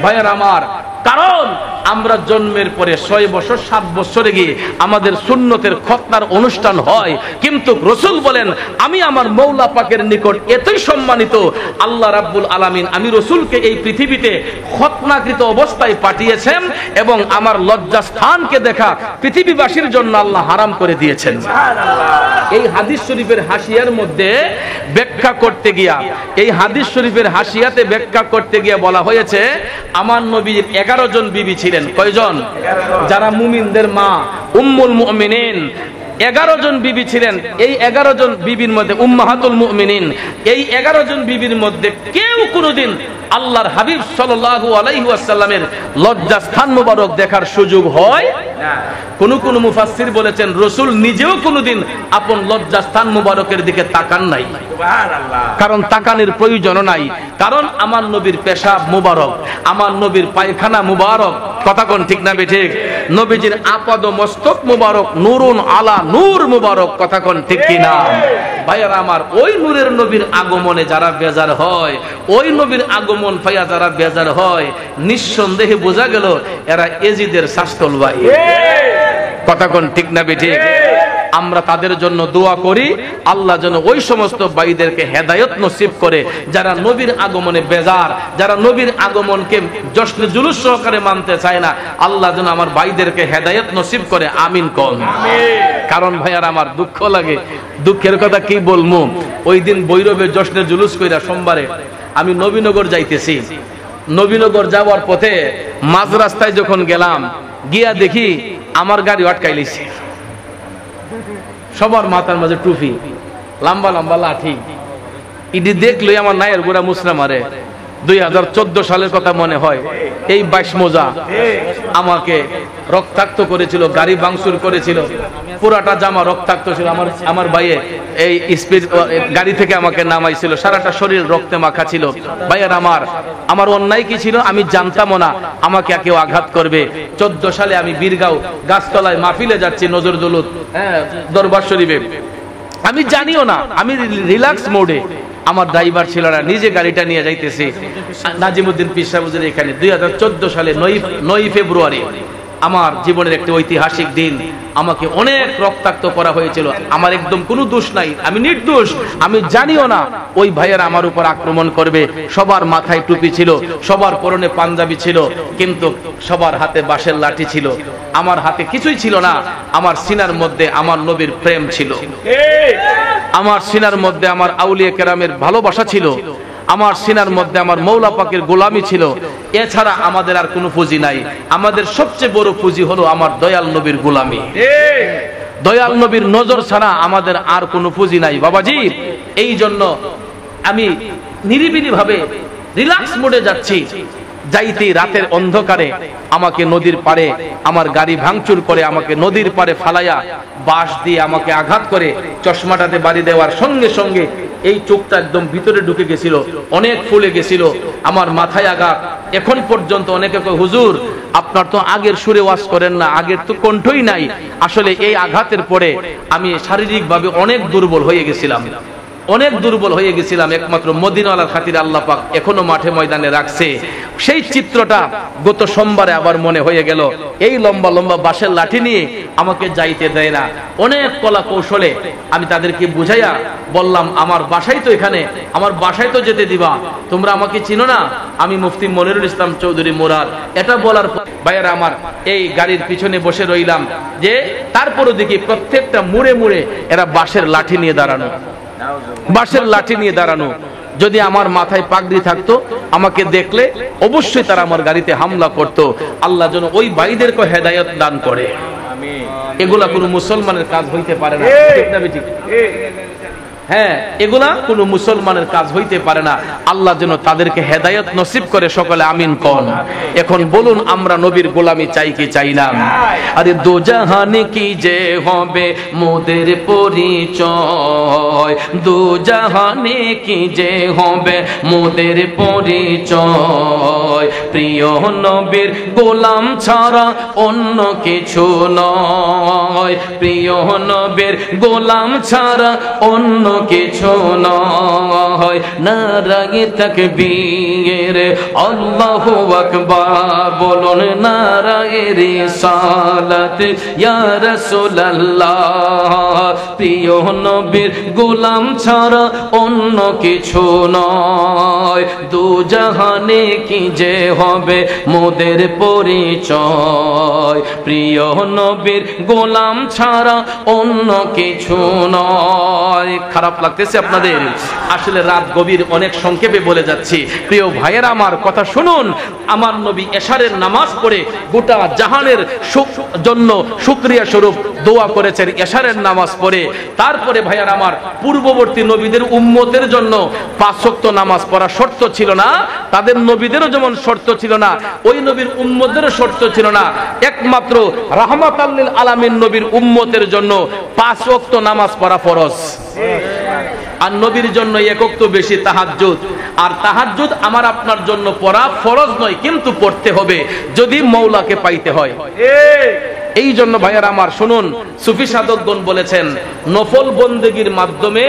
ভাইয়ার আমার, কারণ আমরা জন্মের পরে 6 বছর 7 বছরে গিয়ে আমাদের সুন্নতের খতনার অনুষ্ঠান হয়, কিন্তু রাসূল বলেন আমি আমার মওলা পাকের নিকট এতই সম্মানিত, আল্লাহ রাব্বুল আলামিন আমি রাসূলকে এই পৃথিবীতে খতনাকৃত অবস্থায় পাঠিয়েছেন এবং আমার লজ্জাস্থানকে দেখা পৃথিবীবাসীর জন্য আল্লাহ হারাম করে দিয়েছেন। সুবহানাল্লাহ। এই হাদিস শরীফের হাসিয়ার মধ্যে ব্যাখ্যা করতে গিয়া, এই হাদিস শরীফের হাসিয়াতে ব্যাখ্যা করতে গিয়ে বলা হয়েছে আমার নবীর 11 জন বিবি ছিলেন। কয়জন? যারা মুমিনদের মা, উম্মুল মুমিনিন 11 জন বিবি ছিলেন। এই 11 জন বিবির মধ্যে উম্মাহাতুল মুমিনিন, এই 11 জন বিবির মধ্যে কেউ কোনোদিন আল্লাহর হাবিব সাল্লাল্লাহু আলাইহি ওয়াসাল্লামের লজ্জা স্থান মুবারক দেখার সুযোগ হয় না। কোন মুফাসসির বলেছেন রাসূল নিজেও কোনোদিন আপন লজ্জা স্থান মুবারকের দিকে তাকান নাই। সুবহানাল্লাহ। কারণ তাকানোর প্রয়োজন নাই, কারণ আমার নবীর পেশাব মুবারক, আমার নবীর পায়খানা মুবারক, কথা কোন ঠিক না ঠিক? নবীজির আপাদ মস্তক মুবারক নূরুন আলা নূর মুবারক, কথা কোন ঠিক কি না? ভাইয়ারা আমার, ওই নূরের নবীর আগমনে যারা বেজার হয়, ওই নবীর আগমন পাইয়া যারা বেজার হয়, নিঃসন্দেহে বোঝা গেল এরা এজিদের শাস্তল ভাই, কথা কোন ঠিক না ঠিক? আমরা তাদের জন্য দোয়া করি, আল্লাহ যেন ওই সমস্ত ভাইদেরকে হেদায়েত নসিব করে যারা নবীর আগমনে বেজার, যারা নবীর আগমনকে জশ্ন জুলুস সহকারে মানতে চায় না, আল্লাহ যেন আমার ভাইদেরকে হেদায়েত নসিব করে, আমিন কোন। কারণ ভাইয়ার আমার দুঃখ লাগে, দুঃখের কথা কি বলবো, ওই দিন বৈরবে জশ্নের জুলুস কইরা সোমবারে আমি নবীনগর যাইতেছি। নবীনগর যাওয়ার পথে মাঝ রাস্তায় যখন গেলাম, গিয়া দেখি আমার গাড়ি আটকাই লিছে। সবার মাথার মাঝে টুপি, লম্বা লম্বা লাঠি, ইডি দেখলই আমার নায়ের গোড়া মুসরা মারে। 2014 সালের কথা মনে হয়, এই 22 মোজা আমাকে রক্তাক্ত করেছিল, গাড়ি ভাঙচুর করেছিল, পুরাটা জামা রক্তাক্ত ছিল। আমার ভাইয়ে এই স্পিড গাড়ি থেকে আমাকে নামাইছিল, সারাটা শরীর রক্তে মাখা ছিল। ভাইয়ের আমার অন্যায় কি ছিল আমি জানতামও না, আমাকে কেউ আঘাত করবে। 14 সালে আমি বীরগাঁও গাছতলায় মাহফিলে যাচ্ছি, নজর দৌলত দরবার শরীফে, আমি জানিও না, আমি রিল্যাক্স মোডে, আমার ড্রাইভার ছিল না, নিজে গাড়িটা নিয়ে যাইতেছি নাজিমউদ্দিন পীর সাহেব হুজুরের এখানে। 2014 সালে 9 ফেব্রুয়ারি আমার জীবনের একটি ঐতিহাসিক দিন। আমাকে অনেক রক্তাক্ত করা হয়েছিল, আমার একদম কোনো দোষ নাই, আমি নির্দোষ, আমি জানিও না ওই ভাইয়েরা আমার উপর আক্রমণ করবে। সবার মাথায় টুপি ছিল, সবার পরনে পাঞ্জাবি ছিল, কিন্তু সবার হাতে বাঁশের লাঠি ছিল। আমার হাতে কিছুই ছিল না, আমার সিনার মধ্যে আমার নবীর প্রেম ছিল, আমার সিনার মধ্যে আমার আউলিয়া কেরামের ভালোবাসা ছিল, আমার সিনার মধ্যে আমার মৌলা পাকের গোলামি ছিল। এছাড়া আমাদের আর কোনো পুঁজি নাই। আমাদের সবচেয়ে বড় পুঁজি হলো আমার দয়াল নবীর গোলামি, দয়াল নবীর নজর ছাড়া আমাদের আর কোনো পুঁজি নাই বাবাজি। এই জন্য আমি নিরিবিলি ভাবে রিল্যাক্স মোডে যাচ্ছি। যাইতে রাতের অন্ধকারে আমাকে নদীর পাড়ে আমার গাড়ি ভাঙচুর করে, আমাকে নদীর পাড়ে ফালাইয়া বাঁশ দিয়ে আমাকে আঘাত করে, চশমাটাতে বাড়ি দেওয়ার সঙ্গে সঙ্গে এই চোখটা একদম ভিতরে ঢুকে গেছিল, অনেক ফুলে গেছিল, আমার মাথায় আঘাত। এখন পর্যন্ত অনেকে কয় হুজুর আপনার তো আগের সুরে ওয়াজ করেন না, আগের তো কণ্ঠই নাই। আসলে এই আঘাতের পরে আমি শারীরিকভাবে অনেক দুর্বল হয়ে গেছিলাম, অনেক দুর্বল হয়ে গেছিলাম। একমাত্র মদিনাওয়ালার খাতিরে আল্লাহ পাক এখনো মাঠে ময়দানে রাখছে। সেই চিত্রটা গত সোমবারে আবার মনে হয়ে গেল। এই লম্বা লম্বা বাঁশের লাঠি নিয়ে আমাকে যাইতে দেয় না। অনেক কলা কৌশলে আমি তাদেরকে বুঝাইয়া বললাম আমার বাসায় তো এখানে, আমার বাসায় তো যেতে দিবা, তোমরা আমাকে চিনো না, আমি মুফতি মনিরুল ইসলাম চৌধুরী মুরাদ। এটা বলার পর ভাইয়েরা আমার এই গাড়ির পিছনে বসে রইলাম, যে তারপরও দেখি প্রত্যেকটা মুড়ে মুড়ে এরা বাঁশের লাঠি নিয়ে দাঁড়ানো, বাঁশের লাঠি নিয়ে দাঁড়ানো। যদি আমার মাথায় পাগড়ি থাকতো, আমাকে দেখলে অবশ্যই তারা আমার গাড়িতে হামলা করত। আল্লাহ যেন ওই ভাইদেরকে হেদায়েত দান করে। এগুলা কোনো মুসলমানের কাজ হইতে পারে না, ঠিক না বেঠিক? হ্যাঁ, এগুলা কোনো মুসলমানের কাজ হইতে পারে না। আল্লাহ যেন তাদেরকে হেদায়েত নসিব করে, সকলে আমিন কোন। এখন বলুন আমরা নবীর গোলামি চাই কি চাই না? আরে দো জাহানে কি যে হবে মোদের পরিচয়, দো জাহানে কি যে হবে মোদের পরিচয়, প্রিয় নবীর গোলাম ছাড়া অন্য কিছু নয়, প্রিয় নবীর গোলাম ছাড়া অন্য কিছু নয়। নারায়ে তাকবীর আল্লাহু আকবার, বলুন নারায়ে রিসালাত ইয়া রাসূলুল্লাহ, প্রিয় নবীর গোলাম ছাড়া অন্য কিছু নয়, দু জাহানে কি যে হবে মোদের পরিচয়, প্রিয় নবীর গোলাম নাম ছাড়া অন্য কিছু নয়। খারাপ লাগতেছে আপনাদের? আসলে রাত গভীর, অনেক সংক্ষেপে বলে যাচ্ছি। প্রিয় ভাইয়েরা আমার, কথা শুনুন। আমার নবী এশারের নামাজ পড়ে গোটা জাহানের জন্য শুকরিয়া স্বরূপ দোয়া করেছেন এশারের নামাজ পড়ে। তারপরে ভাইয়ার আমার, পূর্ববর্তী নবীদের উম্মতের জন্য 5 ওয়াক্ত নামাজ পড়া শর্ত ছিল না, তাদের নবীদেরও যেমন শর্ত ছিল না, ওই নবীর উম্মতেরও শর্ত ছিল না। একমাত্র রাহমাতাল লিল আলামিন নবীর উম্মতের জন্য 5 ওয়াক্ত নামাজ পড়া ফরজ। আর নবীর জন্য 1 ওয়াক্ত বেশি তাহাজ্জুদ। আর তাহাজ্জুদ আমার আপনার জন্য পড়া ফরজ নয়, কিন্তু পড়তে হবে যদি মওলাকে পাইতে হয়। এই জন্য ভাইয়ারা আমার শুনুন, সুফি সাধকগণ বলেছেন নফল বন্দেগীর মাধ্যমে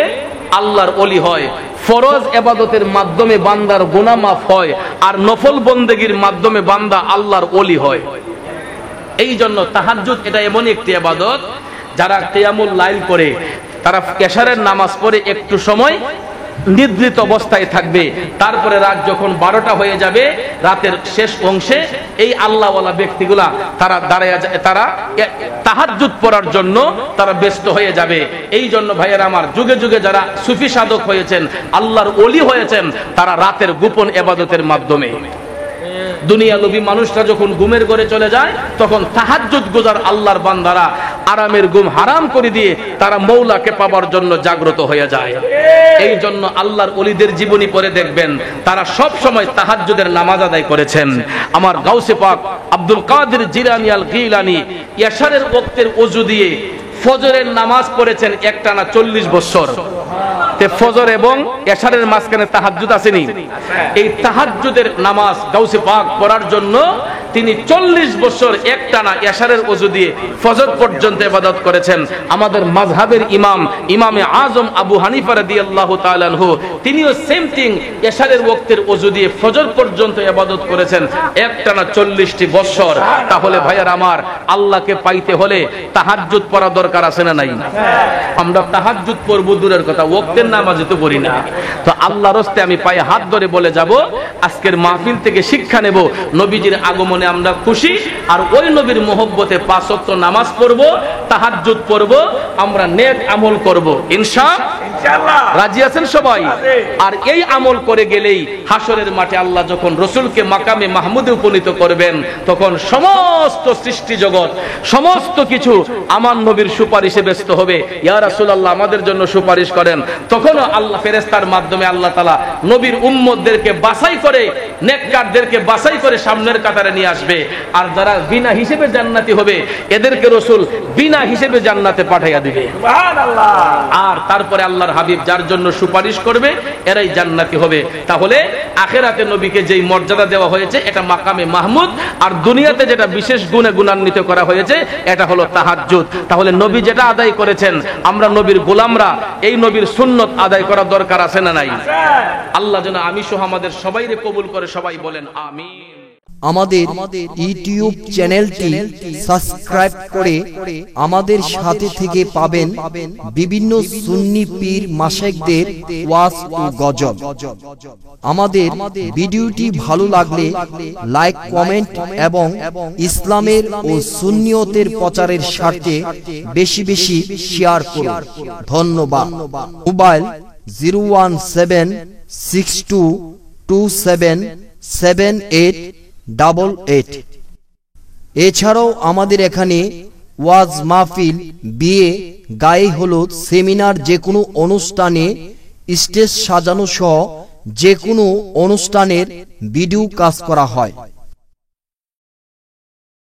আল্লাহর ওলি হয়, ফরজ ইবাদতের মাধ্যমে বান্দার গুনাহ মাফ হয়, আর নফল বন্দেগীর মাধ্যমে বান্দা আল্লাহর ওলি হয়। এই জন্য তাহাজ্জুদ এটা এমন একটি ইবাদত, যারা কিয়ামুল লাইল করে, তারা এশারের নামাজ পড়ে একটু সময় নিদ্রিত অবস্থায় থাকবে, তারপরে রাত যখন 12টা হয়ে যাবে, রাতের শেষ অংশে এই আল্লাহওয়ালা ব্যক্তিগুলা তারা দাঁড়ায়, তারা তাহাজ্জুদ পড়ার জন্য তারা ব্যস্ত হয়ে যাবে। এই জন্য ভাইয়েরা আমার, যুগে যুগে যারা সুফি সাধক হয়েছেন, আল্লাহর ওলি হয়েছেন, তারা রাতের গোপন ইবাদতের মাধ্যমে, দুনিয়ালোভী মানুষরা যখন ঘুমের ঘরে চলে যায়, তখন তাহাজ্জুদ গুজার আল্লাহর বান্দারা আরামের ঘুম হারাম করে দিয়ে তারা মওলাকে পাবার জন্য জাগ্রত হয়ে যায়। এই জন্য আল্লাহর ওলিদের জীবনী পড়ে দেখবেন, তারা সব সময় তাহাজ্জুদের নামাজ আদায় করেছেন। আমার গাউসে পাক আব্দুল কাদের জিলানী আল গিলানী এশারের ওয়াক্তের ওযু দিয়ে ফজরের নামাজ পড়েছেন একটানা 40 বছর। ফজর এবং এশারের মাঝখানে তাহাজ্জুদ আসেনি। এই তাহাজ্জুদের নামাজ গাউসে পাক পড়ার জন্য তিনি 40 বছর একটানা এশারের ওযু দিয়ে ফজর পর্যন্ত ইবাদত করেছেন। আমাদের মাযহাবের ইমামে আজম আবু হানিফা রাদিয়াল্লাহু তাআলা আনহু, তিনিও সেম থিং এশারের ওয়াক্তের ওযু দিয়ে ফজর পর্যন্ত ইবাদত করেছেন একটানা 40টি বছর। তাহলে ভাইয়ারা আমার, আল্লাহকে পাইতে হলে তাহাজ্জুদ পড়া দরকার আছে না নাই? আমরা তাহাজ্জুদ পড়ব দূরের কথা, ওয়াক্তের নামাজে তো পড়ি না। তো আল্লাহর রাস্তে আমি পায়ে হাত ধরে বলে যাব, আজকের মাহফিল থেকে শিক্ষা নেব, নবীজির আগমনে আমরা খুশি, আর ওই নবীর মহব্বতে 5 ওয়াক্ত নামাজ পড়ব, তাহাজ্জুদ পড়ব, আমরা নেক আমল করব ইনশাআল্লাহ। রাজি আছেন সবাই? আর এই আমল করে গেলেই হাসরের মাঠে আল্লাহ যখন রাসূলকে মাকামে মাহমুদে উপনীত করবেন, তখন সমস্ত সৃষ্টি জগৎ, সমস্ত কিছু আমার নবীর সুপারিশে ব্যস্ত হবে। ইয়া রাসূলুল্লাহ, আমাদের জন্য সুপারিশ করেন। তখনও আল্লাহ ফেরেশতার মাধ্যমে আল্লাহ তাআলা নবীর উম্মতদেরকে বাছাই করে, নেককারদেরকে বাছাই করে সামনের কাতারে নিয়ে আসবে। আর যারা বিনা হিসেবে জান্নাতি হবে, এদেরকে রাসূল বিনা হিসেবে জান্নাতে পাঠাইয়া দিবে। সুবহানাল্লাহ। আর তারপরে আল্লাহর হাবিব যার জন্য সুপারিশ করবে, এরাই জান্নাতি হবে। তাহলে আখিরাতে নবীকে যেই মর্যাদা দেওয়া হয়েছে, এটা মাকামে মাহমুদ। আর দুনিয়াতে যেটা বিশেষ গুণে গুণান্বিত করা হয়েছে, এটা হলো তাহাজ্জুদ। তাহলে নবী যেটা আদায় করেছেন, আমরা নবীর গোলামরা এই নবীর সুন্নত আদায় করা দরকার আছে না নাই? আল্লাহ যেন আমি সহ আমাদের সবাইকে কবুল করে, সবাই বলেন আমিন। আমাদের ইউটিউব চ্যানেলটি সাবস্ক্রাইব করে আমাদের সাথে থেকে পাবেন বিভিন্ন সুন্নি পীর মাশায়েখদের ওয়াজ ও গজল। আমাদের ভিডিওটি ভালো লাগলে লাইক, কমেন্ট এবং ইসলামের ও সুন্নিয়তের প্রচারের স্বার্থে বেশি বেশি শেয়ার করুন। ধন্যবাদ। মোবাইল 01762277888। এছাড়াও আমাদের এখানে ওয়াজ মাহফিল, বিয়ে, গায়ে হলুদ, সেমিনার, যে কোনো অনুষ্ঠানে স্টেজ সাজানো সহ যে কোনো অনুষ্ঠানের ভিডিও কাজ করা হয়।